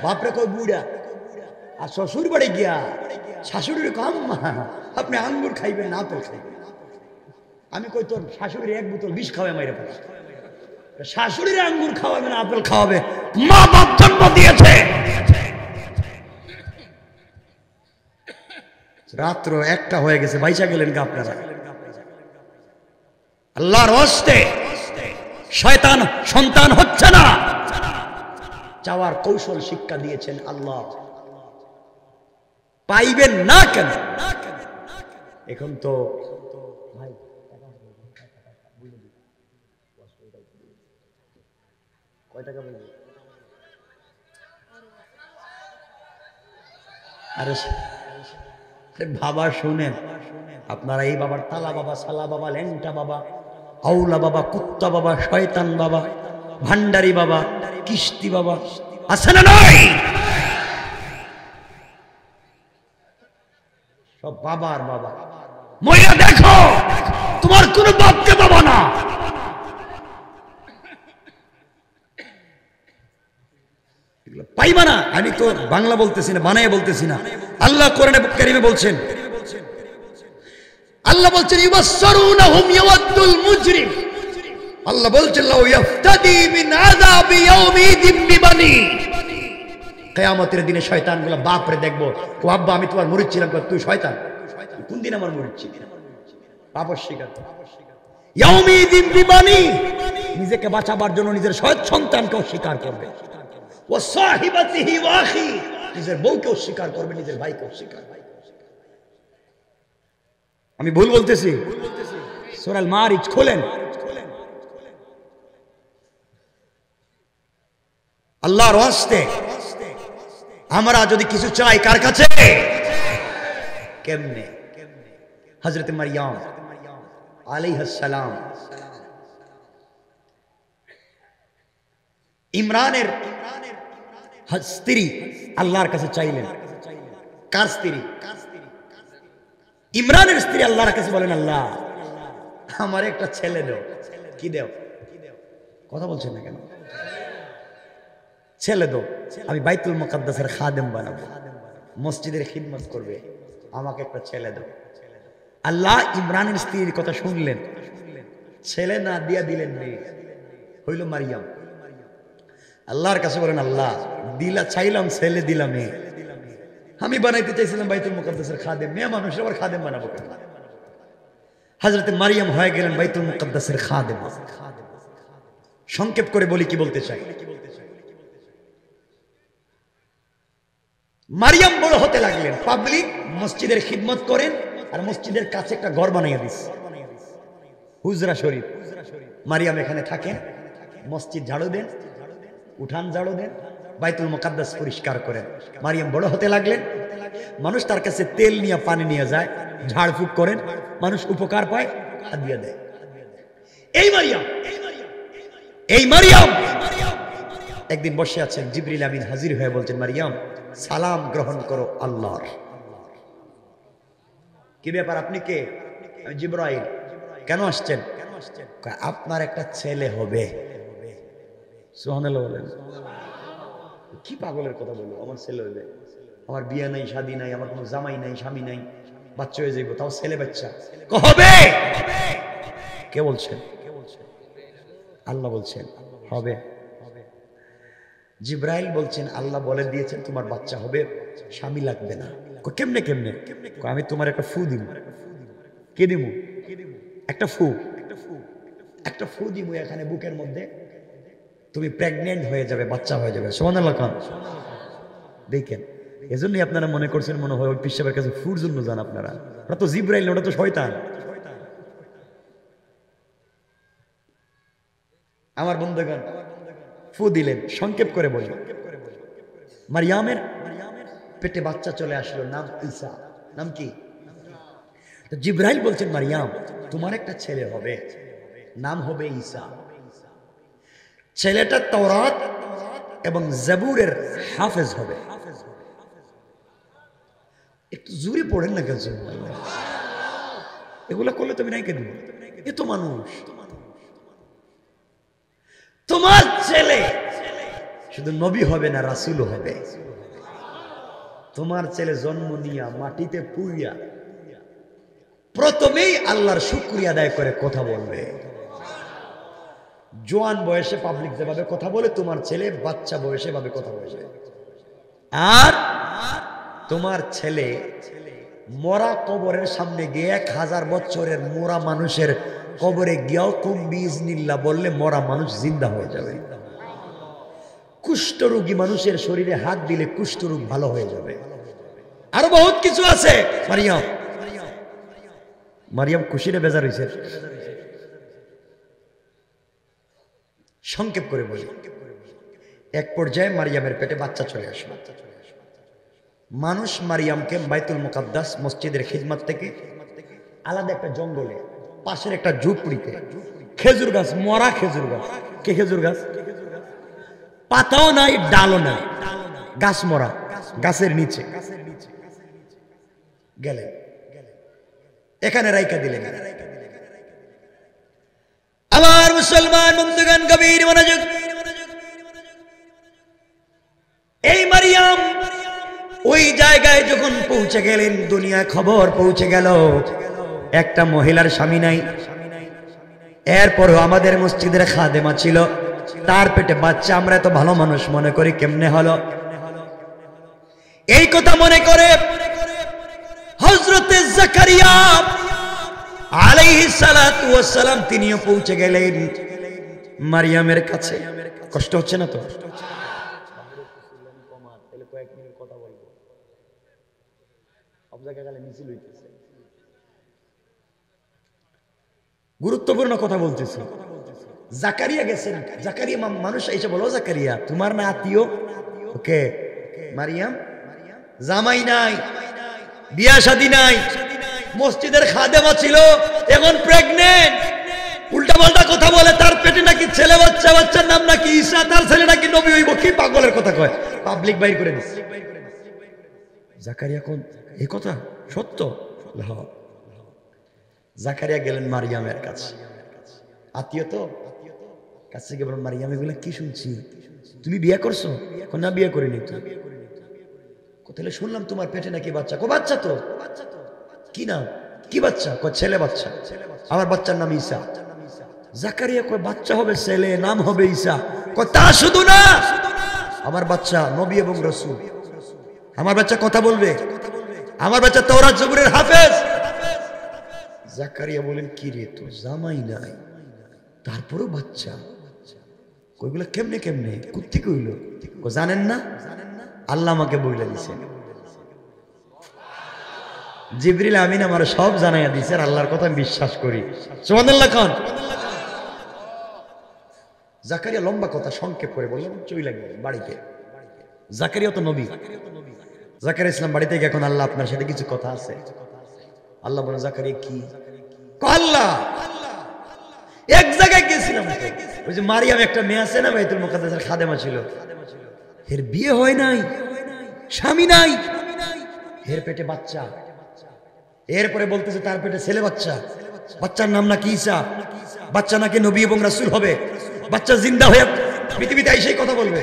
বাপরে কয় বুড়া, আর শ্বশুর বাড়ি গিয়া শাশুড়ির কয় আম্মা আপনি আঙ্গুর খাইবেন না আপেল খাইবেন। আমি কই তোর শাশুড়ির 1 বোতল বিষ খাওয়াই মাইরে পড়া। শাশুড়ির আঙ্গুর খাওয়াবে না আপেল খাওয়াবে? মা বাপ জন্ম দিয়েছে। রাত্র 1টা হয়ে গেছে, বাইচা গেলেন গা আপনারা? আল্লাহর ওয়াস্তে শয়তান সন্তান হচ্ছে না, চাওয়ার কৌশল শিক্ষা দিয়েছেন আল্লাহ। পাইবেন না কেন? এখন তো ভাই কয় টাকা বলবো? আরে বাবা শুনেন, আপনারা এই বাবার তালা বাবা, সালা বাবা, ল্যাংটা বাবা, আউলা বাবা, কুত্তা বাবা, শয়তান বাবা, ভান্ডারি বাবা, কিস্তি বাবা আছে না নাই? সব বাবার বাবা। মইয়া দেখো, তোমার কোন বাপকে বাবা না। হাইমানা, আমি তো বাংলা বলতেছি না, বানায় বলতেছি না। আল্লাহ কোরআনে কারিমে বলছেন, আল্লাহ বলছেন ইউবাসসিরুনহুম ইয়াওয়াদ্দুল মুজরিম, আল্লাহ বলছেন লাউ ইফতাদি মিন আযাবি ইয়াউমিদিন বিবানি। কিয়ামতের দিনে শয়তানগুলো বাপরে দেখবো, ও আব্বা আমি তোমার মুরিদ ছিলাম, তুই শয়তান, কোন দিন আমার মুরিদ ছিলি? পাপ অস্বীকার। ইয়াউমিদিন বিবানি, নিজেকে বাঁচাবার জন্য নিজের সন্তানকে অস্বীকার করবে। ওয়া সাহিবাতিহি ওয়া আখি, নিজের বউকে অস্বীকার করবে, নিজের ভাইকে অস্বীকার। আমি ভুল বলতেছি? সূরা আল মারিজ খোলেন। আল্লাহর ওয়াস্তে আমরা যদি কিছু চাই কার কাছে? কেমনে? হযরত মারইয়াম আলাইহিস সালাম ইমরানের স্ত্রী আল্লাহর কাছে চাইলেন। কার স্ত্রী? ইমরানের স্ত্রী আল্লাহর কাছে বলেন, আল্লাহ আমার একটা ছেলে দাও। কি দাও? কথা বলছেন না কেন? ছেলে দাও, আমি বাইতুল মুকাদ্দাসের খাদেম বানাবো, মসজিদের খিদমত করবে, আমাকে একটা ছেলে দাও। আল্লাহ ইমরানের স্ত্রীর কথা শুনলেন, ছেলে না দিয়া দিলেন মেয়ে, হইল মারিয়াম। আল্লাহর কাছে বলেন, আল্লাহ দিলা চাইলাম ছেলে, দিলাম মেয়ে। আমি বানাইতে চাইছিলাম বাইতুল মুকাদ্দাসের খাদেম, মেয়ে মানুষের আবার খাদেম বানাবো কেন? হযরত মারিয়াম হয়ে গেলেন বাইতুল মুকাদ্দাসের খাদেম। সংক্ষেপ করে বলি, কি বলতে চাই? মারিয়াম বড় হতে লাগলেন, পাবলিক মসজিদের খিদমত করেন, আর মসজিদের কাছে একটা ঘর বানাইয়া দিস, হুজরা শরীফ। মারিয়াম এখানে থাকেন, মসজিদ ঝাড়ু দেন, উঠান ঝাড়ু দেন, বাইতুল মুকাদ্দাস পরিষ্কার করেন। মারিয়াম বড় হতে লাগলেন, মানুষ তার কাছে তেল নিয়ে পানি নিয়ে যায়, ঝাড়ফুঁক করেন, মানুষ উপকার পায়, হাদিয়া দেয়। এই মারিয়াম একদিন বসে আছেন, জিবরিল আমিন হাজির হয়ে বলছেন, মারিয়াম সালাম গ্রহণ করো আল্লাহর। কি ব্যাপার, আপনি কে? আমি জিবরাইল। কেন আসছেন? আপনার একটা ছেলে হবে। সুবহানাল্লাহ বলেন। কি পাগলের কথা বলবো, আমার ছেলে হবে? আমার বিয়ে নাই, শাদী নাই, আমার কোনো জামাই নাই, স্বামী নাই, বাচ্চা হয়ে যাইব, তাও ছেলে বাচ্চা হবে? কে বলছেন? আল্লাহ বলছেন হবে। জিবরাইল বলছেন, আল্লাহ বলে দিয়েছেন তোমার বাচ্চা হবে, স্বামী লাগবে না। কেমনে কেমনে? আমি তোমার একটা ফু দিব। কে দিব? একটা ফু, একটা ফু দিব এখানে বুকের মধ্যে, তুমি প্রেগনেন্ট হয়ে যাবে, বাচ্চা হয়ে যাবে। সুবহানাল্লাহ খান। দেখেন, এজন্যই আপনারা মনে করছেন মনে হয় ওই পিসাবের কাছে ফুর জন্য যান আপনারা। ওটা তো জিবরাইল, ওটা তো শয়তান। আমার বন্ধুগণ ফু দিলেন। সংক্ষেপ করে বলি, মারিয়ামের পেটে বাচ্চা চলে আসলো, নাম ঈসা। নাম কি? তো জিবরাইল বলছেন, মারিয়াম তোমার একটা ছেলে হবে, নাম হবে ঈসা। ছেলেটা তাওরাত এবং জাবুরের হাফেজ হবে। একটু জোরে পড়েন না কেন? এগুলা করলে তুমি নাই কেন? এ তো মানুষ। তোমার ছেলে শুধু নবী হবে না, রাসূল হবে। তোমার ছেলে জন্ম নিয়া মাটিতে পুইয়া প্রথমেই আল্লাহর শুকরিয়া আদায় করে কথা বলবে। জোয়ান বয়সে পাবলিক যেভাবে কথা বলে, তোমার ছেলে বাচ্চা বয়সে ভাবে কথা বলবে। আর তোমার ছেলে মরা কবরের সামনে গিয়ে 1000 বছরের মরা মানুষের কবরে গিয়াও কুম বিইজনিল্লাহ বললে মরা মানুষ জিন্দা হয়ে যাবে। কুষ্ঠরোগী মানুষের শরীরে হাত দিলে কুষ্ঠরোগ ভালো হয়ে যাবে। আরো বহুত কিছু আছে। মারিয়াম খুশিরে বেজার হয়েছে। সংক্ষেপ করে বলি, এক পর্যায়ে মারিয়ামের পেটে বাচ্চা চলে আসলো। মানুষ মারিয়ামকে বাইতুল মুকাদ্দাস মসজিদের খিদমত থেকে আলাদা একটা জঙ্গলে, পাশের একটা ঝুপড়িতে, খেজুর গাছ, মরা খেজুর গাছ। কে খেজুর গাছ? পাতাও নাই, ডালও নাই, গাছ মরা, গাছের নিচে গেলেন, এখানে রাইকা দিলেন। আমার মুসলমান বন্ধুগণ, গভীর মনোযোগ। এই জায়গায় যখন পৌঁছে গেলেন, দুনিয়ায় খবর পৌঁছে গেল একটা মহিলার স্বামী নাই। এরপরও আমাদের মসজিদের খাদেমা ছিল, তার পেটে বাচ্চা। আমরা এত ভালো মানুষ মনে করি, কেমনে হলো? এই কথা মনে করে হযরতে জাকারিয়া আলাইহিস সালাতু ওয়াস সালাম তিনিও পৌঁছে গেলেন মারিয়ামের কাছে। কষ্ট হচ্ছে না তো? গুরুত্বপূর্ণ কথা বলতেছি। জাকারিয়া গেছেন, জাকারিয়া মানুষ এসে বলো, জাকারিয়া তোমার না আত্মীয়, ওকে মারিয়াম জামাই নাই, বিয়া শাদী নাই, মসজিদের খাদেমা ছিল, এখন প্রেগনেন্ট, উল্টা পাল্টা কথা বলে, তার পেটে নাকি ছেলে বাচ্চা, বাচ্চার নাম নাকি ঈসা, তার ছেলে নাকি নবী হইব। কি পাগলের কথা কয়, পাবলিক বাইর করে দিচ্ছে। জাকারিয়া কোন এই কথা সত্য? জাকারিয়া গেলেন মারিয়ামের কাছে, আত্মীয় তো, কাছে গিয়ে বলেন, মারিয়াম এগুলো কি শুনছি, তুমি বিয়ে করছো? না বিয়ে করিনি। তো তাহলে শুনলাম তোমার পেটে নাকি বাচ্চা। বাচ্চা তো, কি নাম, কি বাচ্চা? ছেলে বাচ্চা। আমার বাচ্চার নাম ঈসা। জাকারিয়া কয় বাচ্চা হবে ছেলে, নাম হবে ঈসা। তা শুধু না, আমার বাচ্চা নবী এবং রাসূল, আমার বাচ্চা কথা বলবে, আমার বাচ্চা তাওরাত জবুরের হাফেজ। জাকারিয়া বলেন, কি রে, তো জামাই নাই, তারপরেও বাচ্চা, কইগুলো কেমনে কেমনে কুত্তি কইল? জানেন না, আল্লাহ আমাকে বইলা দিছেন, জিবরিল আমিন আমার সব জানাইয়া দিছে, আল্লাহর কথা আমি বিশ্বাস করি। সুবহানাল্লাহ খান। জাকারিয়া লম্বা কথা সংক্ষেপ করে বললেন, চইলা গেলেন বাড়িতে। জাকারিয়া তো নবী, জাকারিয়া ইসলাম বাড়িতে গিয়ে, এখন আল্লাহ আপনার সাথে কিছু কথা আছে। আল্লাহ বলে, জাকারিয়া কি? আল্লাহ এক জায়গায় গেছিলাম, ওই যে মারিয়াম একটা মেয়ে আছে না, বাইতুল মুকাদ্দাসের খাদেমা ছিল, এর বিয়ে হয় নাই, স্বামী নাই, এর পেটে বাচ্চা। এরপরে বলতেছে তার পেটে ছেলে বাচ্চা, বাচ্চার নাম নাকি ঈসা, বাচ্চা নাকি নবী এবং রাসূল হবে, বাচ্চা জিন্দা হয়ে পৃথিবীতে এসেই কথা বলবে।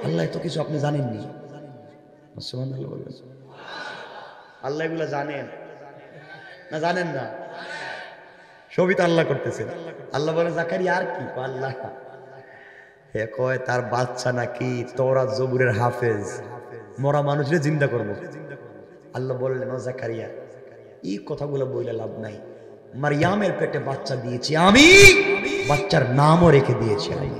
আল্লাহ এত কিছু আপনি জানেননি? সুবহানাল্লাহ বলবেন। আল্লাহ এগুলা জানেন না? জানেন না? সবই তো আল্লাহ করতেছে। আল্লাহ বলে, জাকারিয়া আর কি? আল্লাহ হে কয় তার বাচ্চা নাকি তাওরাত জবুরের হাফেজ, মরা মানুষের জিন্দা করবো। আল্লাহ বললেন, ও জাকারিয়া এই কথাগুলো বইলে লাভ নাই, মারিয়ামের পেটে বাচ্চা দিয়েছি আমি, বাচ্চার নামও রেখে দিয়েছি আমি।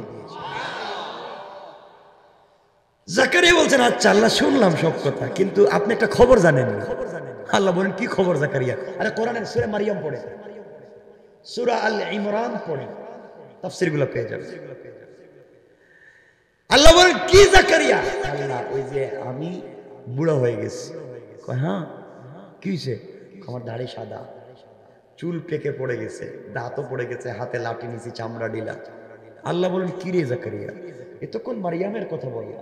জাকারিয়া বলছেন, আচ্ছা আল্লাহ শুনলাম সব কথা, কিন্তু আপনি একটা খবর জানেন না। আল্লাহ বলেন, কি খবর জাকারিয়া? আরে কোরআনের সূরা মারিয়াম পড়ে, সূরা আল ইমরান পড়ে, তাফসীরগুলো পেয়ে যাবে। আল্লাহ বলেন, কি জাকারিয়া? আল্লাহ ওই যে আমি বুড়া হয়ে গেছি। কয় হ্যাঁ, কি হয়েছে? আমার দাড়ি সাদা, চুল পেকে পড়ে গেছে, দাঁতও পড়ে গেছে, হাতে লাঠি নিছি, চামড়া ডিলা। আল্লাহ বলেন, কি রে জাকারিয়া, এতক্ষণ মারিয়ামের কথা বললা,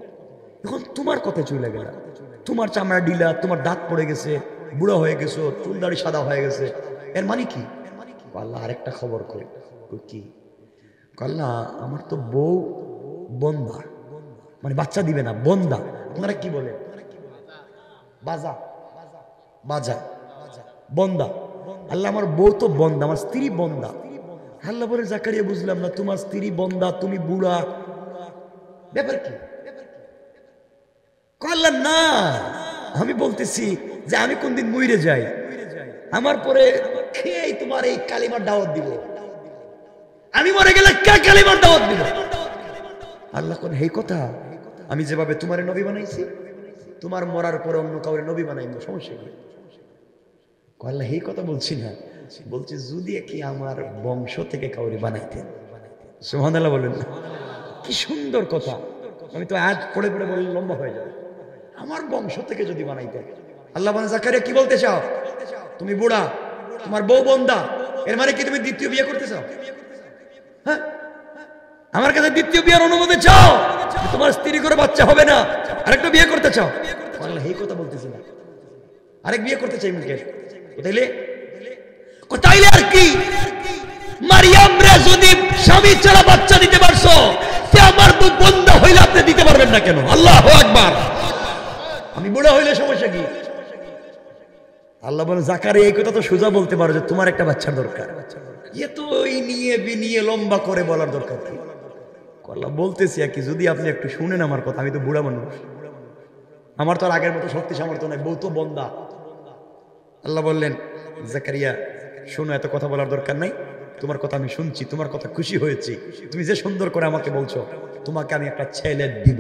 এখন তোমার কথা চলে গেল, তোমার চামড়া ডিলা, তোমার দাঁত পড়ে গেছে, বুড়া হয়ে গেছো, চুল দাড়ি সাদা হয়ে গেছে, এর মানে কি? আল্লাহ আরেকটা খবর কই। কি? আল্লাহ আমার তো বউ বন্ধা, মানে বাচ্চা দিবে না, বন্ধা। আপনারা কি বলে? বাজা, বাজা, বন্ধা। আল্লাহ আমার বউ তো বন্ধা, আমার স্ত্রী বন্ধা। আল্লাহ বলে, জাকারিয়া বুঝলাম না, তোমার স্ত্রী বন্ধা, তুমি বুড়া, ব্যাপার কি? আল্লাহ না, আমি বলতেছি যে আমি কোনদিন মইরে যাই, আমার পরে খেয়ে তোমার এই কালিমার দাওয়াত দিব, আমি মরে গেলে কে কালিমার দাওয়াত দিব? আল্লাহ কোন এই কথা, আমি যেভাবে তোমার নবী বানাইছি, তোমার মরার পরে অন্য কাউরে নবী বানাইব, সমস্যা কি? আল্লাহ এই কথা বলছি না, বলছি যদি কি আমার বংশ থেকে কাউরে বানাইতেন। সুবহানাল্লাহ বলেন না? কি সুন্দর কথা, আমি তো আজ পড়ে পড়ে বললে লম্বা হয়ে যাবে। আমার বংশ থেকে যদি বানাইতেন। আল্লাহ বলেন, জাকারিয়া কি বলতে চাও? তুমি বুড়া, তোমার বউ বন্ধা, এর মানে কি তুমি দ্বিতীয় বিয়ে করতে চাও? হ্যাঁ, আমার কাছে দ্বিতীয় বিয়ের অনুমতি চাও, তোমার স্ত্রী করে বাচ্চা হবে না, আরেকটা বিয়ে করতে চাও? আল্লাহ এই কথা বলতেছি না, আরেক বিয়ে করতে চাই মুখে। তাইলে তাইলে আর কি? মারিয়াম রে যদি স্বামী ছাড়া বাচ্চা দিতে পারছো, তে আমার তো বন্ধা হইলে আপনি দিতে পারবেন না কেন? আল্লাহু আকবার। আমি বুড়া হইলে সমস্যা কি? আল্লাহ বলেন জাকারিয়া এই কথা তো সোজা বলতে পারো যে তোমার একটা বাচ্চার দরকার, এ তো ওই নিয়ে বিনিয়ে লম্বা করে বলার দরকার কি? আল্লাহ বলতেছি আর কি, যদি আপনি একটু শুনেন আমার কথা, আমি তো বুড়া মানুষ, আমার তো আর আগের মতো শক্তি সামর্থ্য নাই, বউ তো বন্দা। আল্লাহ বললেন জাকারিয়া শোনো, এত কথা বলার দরকার নাই, তোমার কথা আমি শুনছি, তোমার কথা খুশি হয়েছি, তুমি যে সুন্দর করে আমাকে বলছো, তোমাকে আমি একটা ছেলে দিব।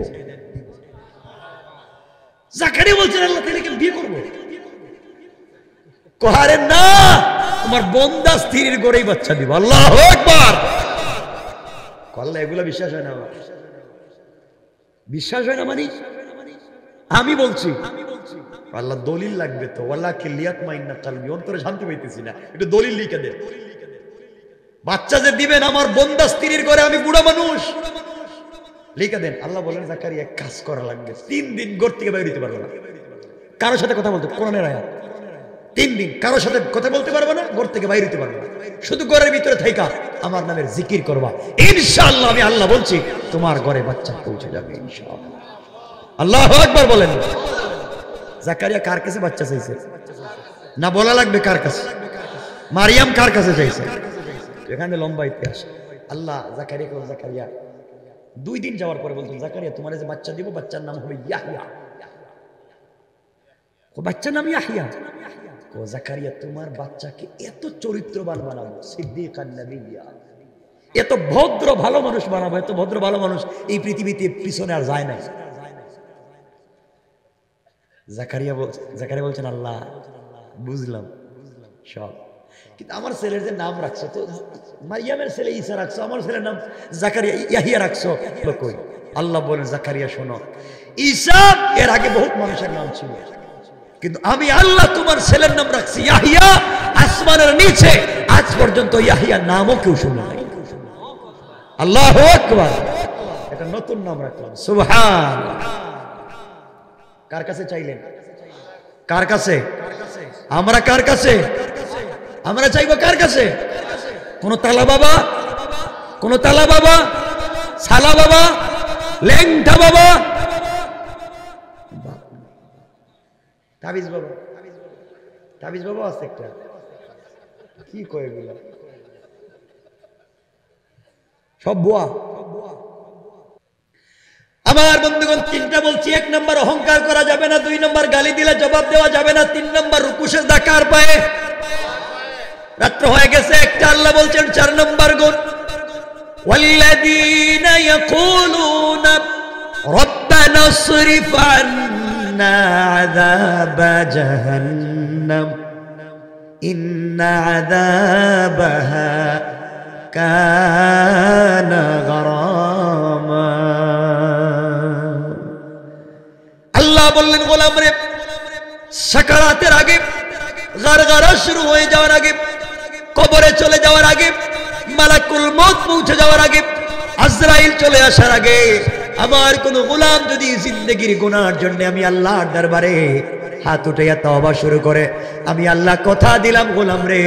জাকারিয়া বলছেন আল্লাহ তাহলে কি বিয়ে করবো? কহারে না, তোমার বন্দা স্ত্রীর গড়েই বাচ্চা দিব। আল্লাহু আকবার। আল্লাহ এগুলা বিশ্বাস হয় না, বিশ্বাস হয় না মানে আমি বলছি আল্লাহ দলিল লাগবে তো, ওয়ালাকি লিয়াতমাইন্না কলবি, অন্তরে শান্তি পাইতেছি না, একটু দলিল লিখে দেন। বাচ্চা যে দিবেন আমার বন্দা স্ত্রীর ঘরে, আমি বুড়া মানুষ, লিখে দেন। আল্লাহ বলেন জাকারিয়া এক কাজ করা লাগবে, 3 দিন ঘর থেকে বাইরে হতে পারবে না, কারোর সাথে কথা বলতে, কোরআনের আয়াত, 3 দিন কারোর সাথে কথা বলতে পারবে না, ঘর থেকে বাইরে হতে পারবে না, শুধু ঘরের ভিতরে থাইকা আমার নামের জিকির করবা, ইনশাআল্লাহ আমি আল্লাহ বলছি তোমার ঘরে বাচ্চা পৌঁছে যাবে ইনশাআল্লাহ। আল্লাহু আকবার বলেন। জাকারিয়া কার কাছে বাচ্চা চাইছে না বলা লাগবে, কার কাছে? মারিয়াম কার কাছে চাইছে? এখানে লম্বা ইতিহাস। আল্লাহ জাকারিয়া কে, জাকারিয়া 2 দিন যাওয়ার পরে বলছেন জাকারিয়া তোমার যে বাচ্চা দিব, বাচ্চার নাম হবে ইয়াহিয়া। ও বাচ্চার নাম ইয়াহিয়া। ও জাকারিয়া তোমার বাচ্চাকে এত চরিত্রবান বানাবো, সিদ্দিকান নবিয়্যা, এত ভদ্র ভালো মানুষ বানাবো, এত ভদ্র ভালো মানুষ এই পৃথিবীতে পিছনে আর যায় না। জাকারিয়া বলছেন আল্লাহ বুঝলাম সব, কিন্তু আমার ছেলের যে নাম রাখছো, তো মারিয়ামের ছেলে ঈসা রাখছো, আমার ছেলের নাম জাকারিয়া ইয়াহিয়া রাখছো কই? আল্লাহ বলেন জাকারিয়া শোনো, ঈসা এর আগে বহুত মানুষের নাম ছিল, কিন্তু আমি আল্লাহ তোমার ছেলের নাম রাখছি ইয়াহিয়া, আসমানের নিচে আজ পর্যন্ত ইয়াহিয়া নামও কেউ শুনে নাই। আল্লাহু আকবার। এটা নতুন নাম রাখলাম, সুবহানাল্লাহ। কার কাছে চাইলেন? কার কাছে? আমরা কার কাছে? আমরা চাইবো কার কাছে? কোন তালা বাবা, কোন তালা বাবা, সালা বাবা, লেংটা বাবা, তাবিজ বাবা, তাবিজ বাবা আছে একটা, কি কয় এগুলা সব বুয়া। আমার বন্ধুগণ 3টা বলছি, 1 নম্বর অহংকার করা যাবে না, 2 নম্বর গালি দিলে জবাব দেওয়া যাবে না, 3 নম্বর রুকু সিজদা কার পায়ে? রাত্র হয়ে গেছে একটা। আল্লাহ বলছেন 4 নম্বর গুণ, ওয়াল্লাযীনা ইয়াকুলুনা রব্বানা ইসরিফ আন্না আযাবা জাহান্নাম ইন্না আযাবাহা কানা গরামা। আল্লাহ বললেন গোলাম রে, সাকারাতের আগে, গারগারা শুরু হয়ে যাওয়ার আগে, কবরে চলে যাওয়ার আগে, মালাকুল মউত পৌঁছে যাওয়ার আগে, আজরাইল চলে আসার আগে, আমার কোন গোলাম যদি জিন্দেগির গুনার জন্য আমি আল্লাহর দরবারে হাত উঠাইয়া তওবা শুরু করে, আমি আল্লাহ কথা দিলাম গোলাম রে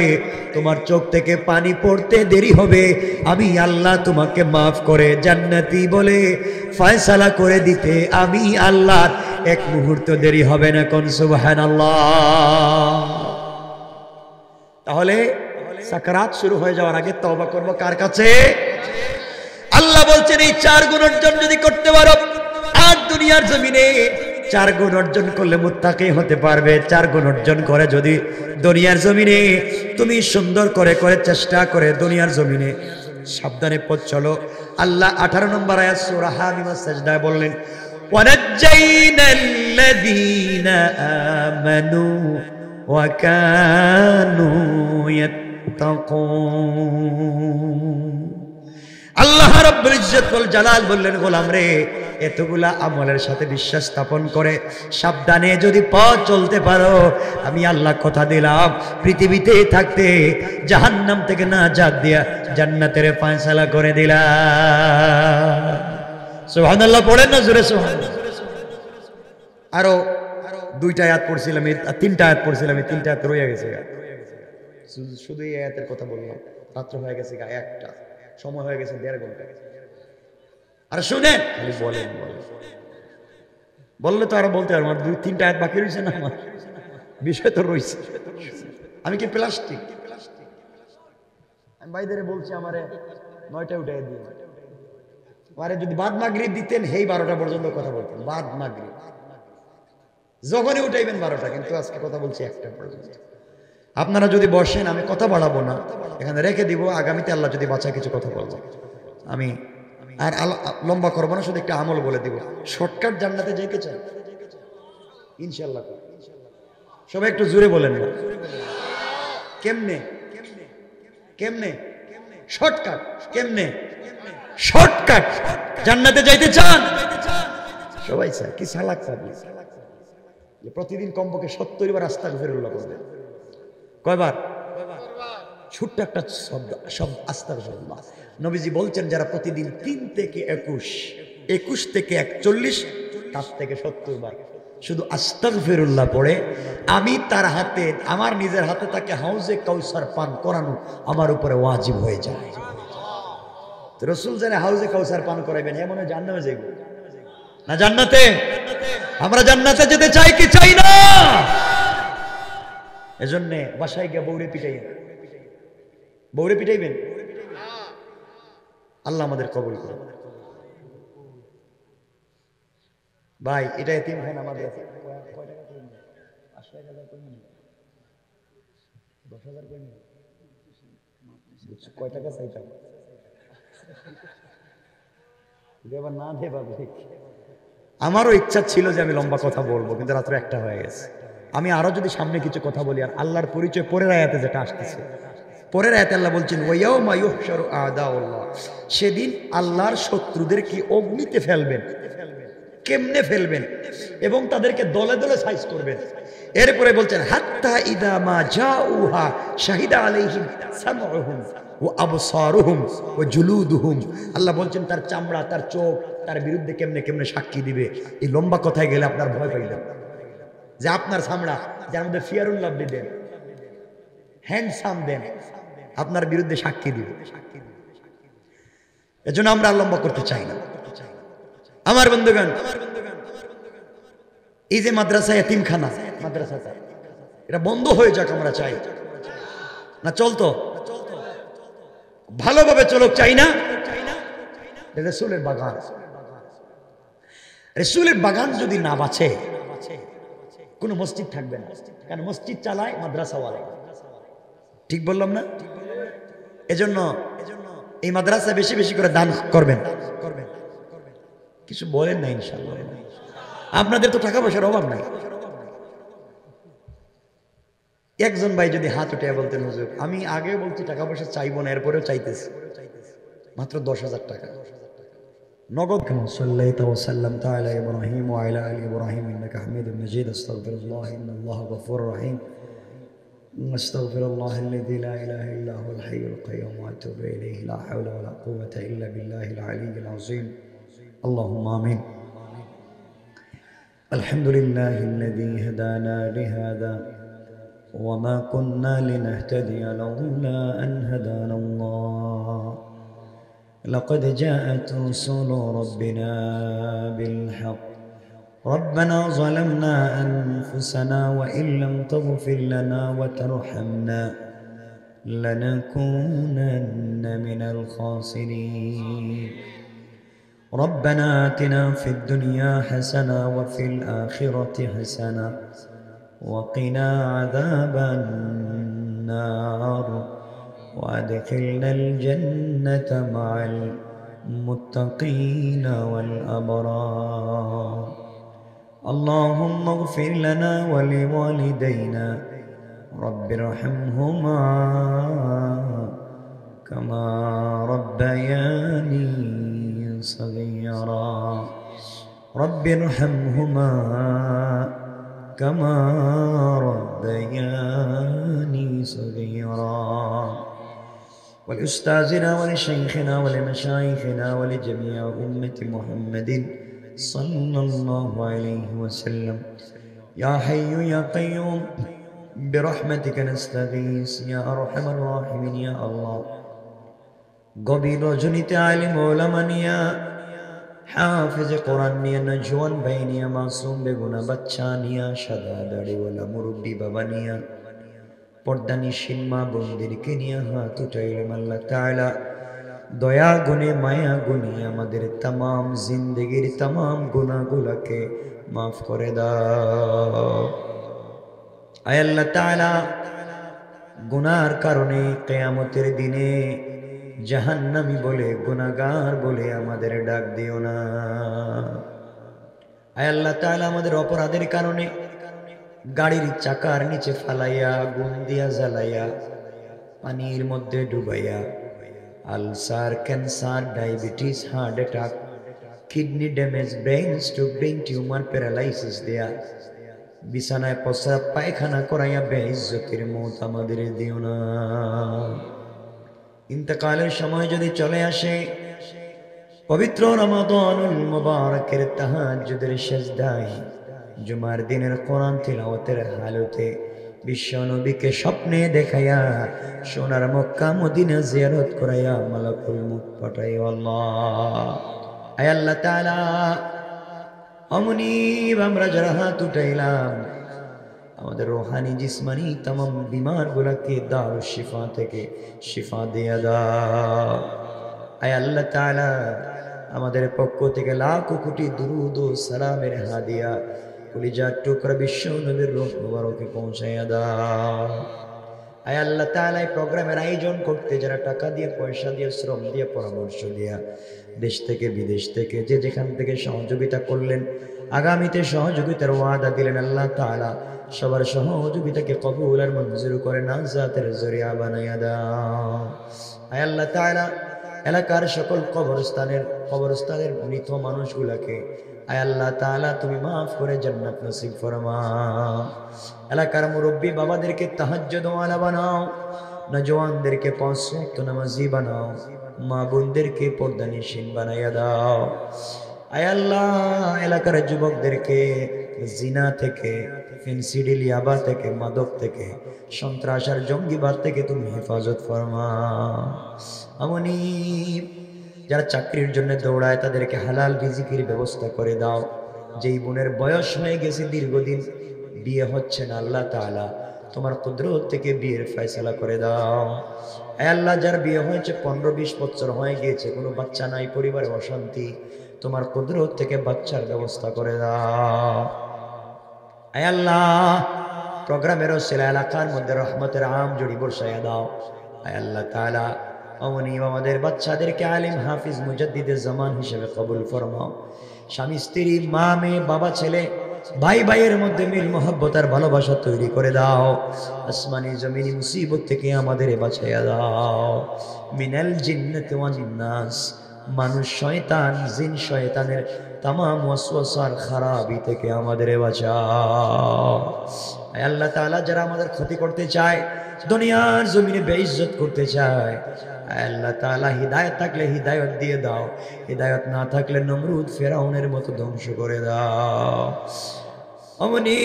তোমার চোখ থেকে পানি পড়তে দেরি হবে, আমি আল্লাহ তোমাকে মাফ করে জান্নাতি বলে ফয়সালা করে দিতে আমি আল্লাহর 1 মুহূর্ত দেরি হবে না। কোন সুবহানাল্লাহ। তাহলে সাকারাত শুরু হয়ে যাওয়ার আগে তওবা করব কার কাছে? আল্লাহ বলছেন এই 4 গুণ অর্জন যদি করতে পারো, আর দুনিয়ার জমিনে 4 গুণ অর্জন করলে মুত্তাকি হতে পারবে। 4 গুণ অর্জন করে যদি দুনিয়ার জমিনে তুমি সুন্দর করে চেষ্টা করে দুনিয়ার জমিনে সাবধানে পথ চলো, আল্লাহ 18 নম্বর আয়াত সূরা হামিমা সাজদায় বললেন ওয়ানাজ্জাইনাল্লাযীনা আমানু ওয়া কানু ইয়াত্তাকুন। আল্লাহ রাব্বুল ইজ্জত ওয়াল জালাল বললেন গোলাম রে এতগুলা আমলের সাথে বিশ্বাস স্থাপন করে সাবধানে যদি পথ চলতে পারো, আমি আল্লাহ কথা দিলাম পৃথিবীতে থাকতে জাহান্নাম থেকে নাজাত দিয়া জান্নাতের ফয়সালা করে দিলাম। সুবহানাল্লাহ পড়েন না জোরে সুবহানাল্লাহ। আরো 2টা আয়াত পড়ছিলাম, 3টা আয়াত পড়ছিলাম, 3টা আয়াত রয়ে গেছে, শুধু এই আয়াতের কথা বললাম। রাত্র হয়ে গেছে, একটা সময় হয়ে গেছে 1.5 ঘন্টা। আর শুনেন খালি বললে তো আরো বলতে পারবো, 2-3টা আয়াত বাকি রয়েছে না আমার, বিষয় তো রয়েছে। আমি কি প্লাস্টিক? আমি ভাইদের বলছি আমারে 9টায় উঠাই দিয়ে, আরে যদি বাদ মাগরিব দিতেন হেই 12টা পর্যন্ত কথা বলতেন। বাদ মাগরিব যখনই উঠাইবেন 12টা, কিন্তু আজকে কথা বলছি 1টা পর্যন্ত। আপনারা যদি বসেন আমি কথা বাড়াবো না, এখানে রেখে দিব, আগামীতে আল্লাহ যদি বাঁচায় কিছু কথা বলবো। আমি আর লম্বা করবো না, শুধু একটা আমল বলে দিব। শর্টকাট জান্নাতে যেতে চাই ইনশাআল্লাহ। সবাই একটু জোরে বলেন না, কেমনে কেমনে শর্টকাট? কেমনে শর্টকাট জান্নাতে যাইতে চান? সবাই চায়। কি সালাক পাবলিক প্রতিদিন কমপক্ষে 70 বার আস্তাগফিরুল্লাহ করবে। কয়বার? ছোট্ট একটা শব্দ আস্তাগফিরুল্লাহ। নবীজি বলছেন যারা প্রতিদিন 3 থেকে 21, 21 থেকে 41, তার থেকে 70 বার শুধু আস্তাগফিরুল্লাহ পড়ে, আমি তার হাতে, আমার নিজের হাতে তাকে হাউজে কাউসার পান করানো আমার উপরে ওয়াজিব হয়ে যায়। রাসূল যারা হাউজে কাউসার পান করাবেন এমন জান্নাতে যাইব না? জান্নাতে আমরা জান্নাতে যেতে চাই কি চাই না? এজন্য বাসায় গিয়ে বউরে পিটাইবেন। বউরে পিটাইবেন? আল্লাহ আমাদের কবুল করুন। ভাই এটা এতিমখানা আমাদের আছে। কয় টাকা করে নিন? 5,000 করে নিন, 10,000 করে নিন। কয় টাকা চাইতাম দেবার না দেবা? আমারও ইচ্ছা ছিল যে আমি লম্বা কথা বলবো, কিন্তু রাত্রে 1টা হয়ে গেছে। আমি আরো যদি সামনে কিছু কথা বলি, আর আল্লাহর পরিচয় পরের আয়াতে যেটা আসতেছে, পরের আয়াতে আল্লাহ বলছেন ওয়ায়াউমা ইউহশারু আ'দাউল্লাহ, সেদিন আল্লাহর শত্রুদের কি অগ্নিতে ফেলবেন। কেমনে ফেলবেন? এবং তাদেরকে দলে দলে সাইজ করবেন। এরপরে বলছেন হাত্তা ইদা মা জাউহা শাহিদা আলাইহিম সামউহুম ওয়া আবসারুহুম ওয়া জুলুদুহুম। আল্লাহ বলছেন তার চামড়া, তার চোখ তার বিরুদ্ধে কেমনে কেমনে সাক্ষী দিবে। এই লম্বা কথায় গেলে আপনার ভয় পাইলেন যে আপনার চামড়া, যার মধ্যে ফিয়ারুল লাভলি দেন, হ্যান্ডসাম দেন, আপনার বিরুদ্ধে সাক্ষী দিবে। এজন্য আমরা লম্বা করতে চাই না। আমার বন্ধুগণ, এই যে মাদ্রাসা এতিমখানা, মাদ্রাসাটা এটা বন্ধ হয়ে যাক আমরা চাই না? চলতো ভালোভাবে চলুক চাই না? রাসূলের বাগান, রাসূলের বাগান যদি না বাঁচে কোনো মসজিদ থাকবে না। কারণ মসজিদ চালায় মাদ্রাসাওয়ালা। ঠিক বললাম না? এজন্য এই মাদ্রাসা বেশি বেশি করে দান করবেন। কিছু বলেন না ইনশাআল্লাহ? আপনাদের তো টাকা পয়সার অভাব নাই। একজন ভাই যদি হাত উঠে বলতেন হুজুর আমি আগে বলছি টাকা পয়সা চাইবো না, এরপরেও চাইতেছি, মাত্র 10,000 টাকা নগদ। কেমন সাল্লাল্লাহু ওয়া সাল্লামতা আলা ইব্রাহিম ওয়া আলা আলি ইব্রাহিম ইন্নাকা হামিদুম মাজিদ। আস্তাগফিরুল্লাহ ইন্নাল্লাহা গফুরুর রহিম। আস্তাগফিরুল্লাহ আল্লাযী লা ইলাহা ইল্লা হুয়াল হাইয়ুল কাইয়্যুম ওয়া আতুবু ইলাইহি লা হাওলা ওয়া লা কুওয়াতা ইল্লা বিল্লাহিল আলিয়্যিল আযীম। আল্লাহুম্মা আমিন। আলহামদুলিল্লাহিল্লাযী হাদানা লিহাযা ওয়া মা কুন্না লিনাহতাদিয়া লাউলা আন হাদানাল্লাহ। لقد جاءت رسل ربنا بالحق ربنا ظلمنا أنفسنا وإن لم تغفر لنا وترحمنا لنكونن من الخاسرين ربنا آتنا في الدنيا حسنة وفي الآخرة حسنة وقنا عذاب النار وأدخلنا الجنة مع المتقين والأبرار اللهم اغفر لنا ولوالدينا رب ارحمهما كما ربياني صغيرا رب ارحمهما كما ربياني صغيرا ولأستاذنا ولشيخنا ولمشايخنا ولجميع أمة محمد صلى الله عليه وسلم يا حي يا قيوم برحمتك نستغيث يا أرحم الراحمين يا الله গভীর রজনীতে আলিম ওলামা নিয়া হাফেজে কোরআন নিয়ে, নজওয়ান ভাই নিয়ে, মাসুম বেগুনা বাচ্চা নিয়ে, সাদা দাড়িওয়ালা মুরব্বী বাবা নিয়ে, পর্দানিশীন মা বোনদেরকে নিয়ে হাত উঠাইলাম আল্লাহ তাআলা। দয়া গুনে মায়া গুনে আমাদের तमाम জিন্দেগির तमाम গুনাহগুলোকে মাফ করে দাও। আয় আল্লাহ তাআলা, গুনার কারণে কিয়ামতের দিনে জাহান্নামী বলে, গুনাহগার বলে আমাদের ডাক দিও না। আয় আল্লাহ তাআলা, আমাদের অপরাধের কারণে গাড়ির চাকার নিচে ফালাইয়া, আগুন দিয়া জ্বালাইয়া, পানির মধ্যে ডুবাইয়া ulcer, cancer, diabetes, heart attack, kidney damage, brain stroke, brain tumour, paralysis দেয়া, বিছানায় প্রস্রাব পায়খানা করাইয়া বেইজ্জতির মওত আমাদের দিও না। ইন্তেকালের সময় যদি চলে আসে, পবিত্র রমাদানুল মুবারকের তাহাজ্জুদের সিজদায়, জুমার দিনের কোরআন তিলাওয়াতের হালতে বিশ্ব নবীকে স্বপ্নে দেখাইয়া, সোনার মক্কা মদিনা জিয়ারত করাইয়া মালাকুল মউত পাঠাইও আল্লাহ। আয় আল্লাহ তাআলা, অমনি আমরা যারা হাত উঠাইলাম, আমাদের রূহানি জিসমানি तमाम বিমারগুলোকে দারুশ শিফা থেকে শিফা দিয়া দাও। আয় আল্লাহ তাআলা, আমাদের পক্ষ থেকে লাখো কোটি দুরুদ ও সালামের হাদিয়া কলিজার টুকরা বিশ্ব নবীর রূহ মুবারকে পৌঁছাইয়া দাও। আয় আল্লাহ তাআলা, এই প্রোগ্রামের আয়োজন করতে যারা টাকা দিয়ে, পয়সা দিয়ে, শ্রম দিয়ে, পরামর্শ দিয়া, দেশ থেকে বিদেশ থেকে যে যেখান থেকে সহযোগিতা করলেন, আগামীতে সহযোগিতার ওয়াদা দিলেন, আল্লাহ তাআলা সবার সহযোগিতাকে কবুল আর মঞ্জুর করে নাজাতের জরিয়া বানাইয়া দাও। আয় আল্লাহ তাআলা, এলাকার সকল কবরস্থানের মৃত মানুষগুলাকে আয় আল্লাহ তাআলা তুমি মাফ করে জান্নাত নসিব ফরমাও। এলাকার মুরব্বী বাবাদেরকে তাহাজ্জুদ ওয়ালা বানাও, নওজওয়ানদেরকে 5 ওয়াক্ত নামাজি বানাও, মা বোনদেরকে পর্দানিশীন বানাইয়া দাও। আয় আল্লাহ, এলাকার যুবকদেরকে জিনা থেকে, ফেন্সিডিল, ইয়াবা থেকে, মাদক থেকে, সন্ত্রাস আর জঙ্গিবাদ থেকে তুমি হেফাজত ফরমাও। আমনি যারা চাকরির জন্য দৌড়ায় তাদেরকে হালাল রিজিকের ব্যবস্থা করে দাও। যেই বোনের বয়স হয়ে গেছে, দীর্ঘদিন বিয়ে হচ্ছে না, আল্লাহ তাআলা তোমার কুদরত থেকে বিয়ের ফয়সালা করে দাও। আয় আল্লাহ, যার বিয়ে হয়েছে 15-20 বছর হয়ে গিয়েছে, কোনো বাচ্চা নাই, পরিবারে অশান্তি, তোমার কুদরত থেকে বাচ্চার ব্যবস্থা করে দাও। আয় আল্লাহ, প্রোগ্রামের ওসিলা এলাকার মধ্যে রহমতের আম জড়ি বর্ষাইয়া দাও। আয় আল্লাহ তাআলা, অমনি আমাদের বাচ্চাদেরকে আলিম, হাফিজ, মুজাদ্দিদে জামান হিসেবে কবুল ফরমাও। স্বামী স্ত্রী, মা মেয়ে, বাবা ছেলে, ভাই ভাইয়ের মধ্যে মিল মহব্বত আর ভালোবাসা তৈরি করে দাও। আসমানি জমিনি মুসিবত থেকে আমাদের বাঁচাইয়া দাও। মিনাল জিন্নাতি ওয়ান নাস, মানুষ শয়তান, জিন শয়তানের तमाम ওয়াসওয়াসার খারাপি থেকে আমাদের বাঁচাও। আয় আল্লাহ তাআলা, যারা আমাদের ক্ষতি করতে চায়, দুনিয়ার জমিনে বেইজ্জত করতে চায়, আয় আল্লাহ তাআলা হিদায়াত থাকলে হিদায়াত দিয়ে দাও, হিদায়াত না থাকলে নমরুদ ফেরাউনের মতো ধ্বংস করে দাও। অমনি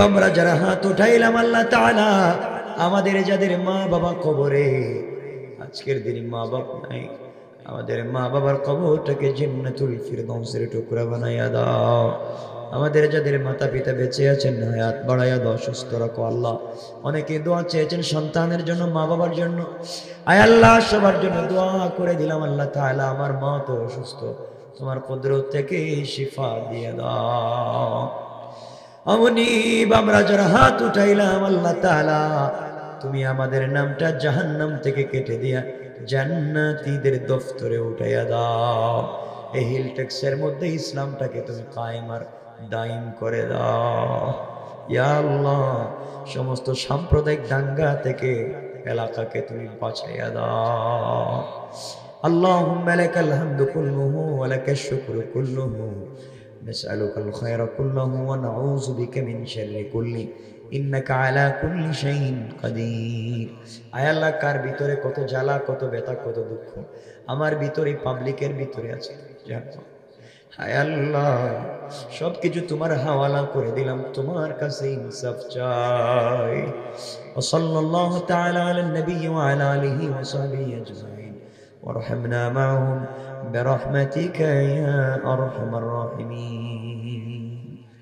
আমরা যারা হাত উঠাইলাম, আল্লাহ তাআলা আমাদের যাদের মা বাবা কবরে, আজকের দিনে মা বাপ নাই, আমাদের মা বাবার কবরটাকে জান্নাতুল ফিরদাউসের টুকরা বানাইয়া দাও। আমাদের যাদের মাতা পিতা বেঁচে আছেন, হায়াত বাড়াইয়া দাও, সুস্থ রাখো আল্লাহ। অনেকে দোয়া চেয়েছেন সন্তানের জন্য, মা বাবার জন্য, আয় আল্লাহ সবার জন্য দোয়া করে দিলাম। আল্লাহ তাআলা, আমার মা তো অসুস্থ, তোমার কুদরত থেকে শিফা দিয়ে দাও। অমনি আমরা যারা হাত উঠাইলাম, আল্লাহ তাআলা তুমি আমাদের নামটা জাহান্নাম থেকে কেটে দিয়া জান্নাতীদের দফতরে উঠাইয়া দাও। এই হিল টেক্সের মধ্যে ইসলামটাকে তুমি কায়েম আর দায়ম করে দাও। ইয়া আল্লাহ, সমস্ত সাম্প্রদায়িক দাঙ্গা থেকে এলাকাকে তুমি বাঁচাইয়া দাও। আল্লাহুম্মা লাকাল হামদু কুল্লুহু ওয়া লাকাশ শুকরু কুল্লুহু, নাসআলুকাল খায়রা কুল্লাহু ওয়া নাউযু বিকা মিন শাররি কুল্লি, ইন্নাকা আলা কুল্লি শাইইন কাদির। আয় আল্লাহ, কার ভিতরে কত জ্বালা, কত ব্যথা, কত দুঃখ আমার ভিতরে, পাবলিকের ভিতরে আছে, আয় আল্লাহ সব কিছু তোমার হাওয়ালা করে দিলাম, তোমার কাছে ইনসাফ চাই। ওয়া সাল্লাল্লাহু তাআলা আলা নবী ওয়া আলা আলিহি ওয়া সাহবিহি আজমাইন ওয়া রাহমনা মাআহুম برحمتك يا أرحم الراحمين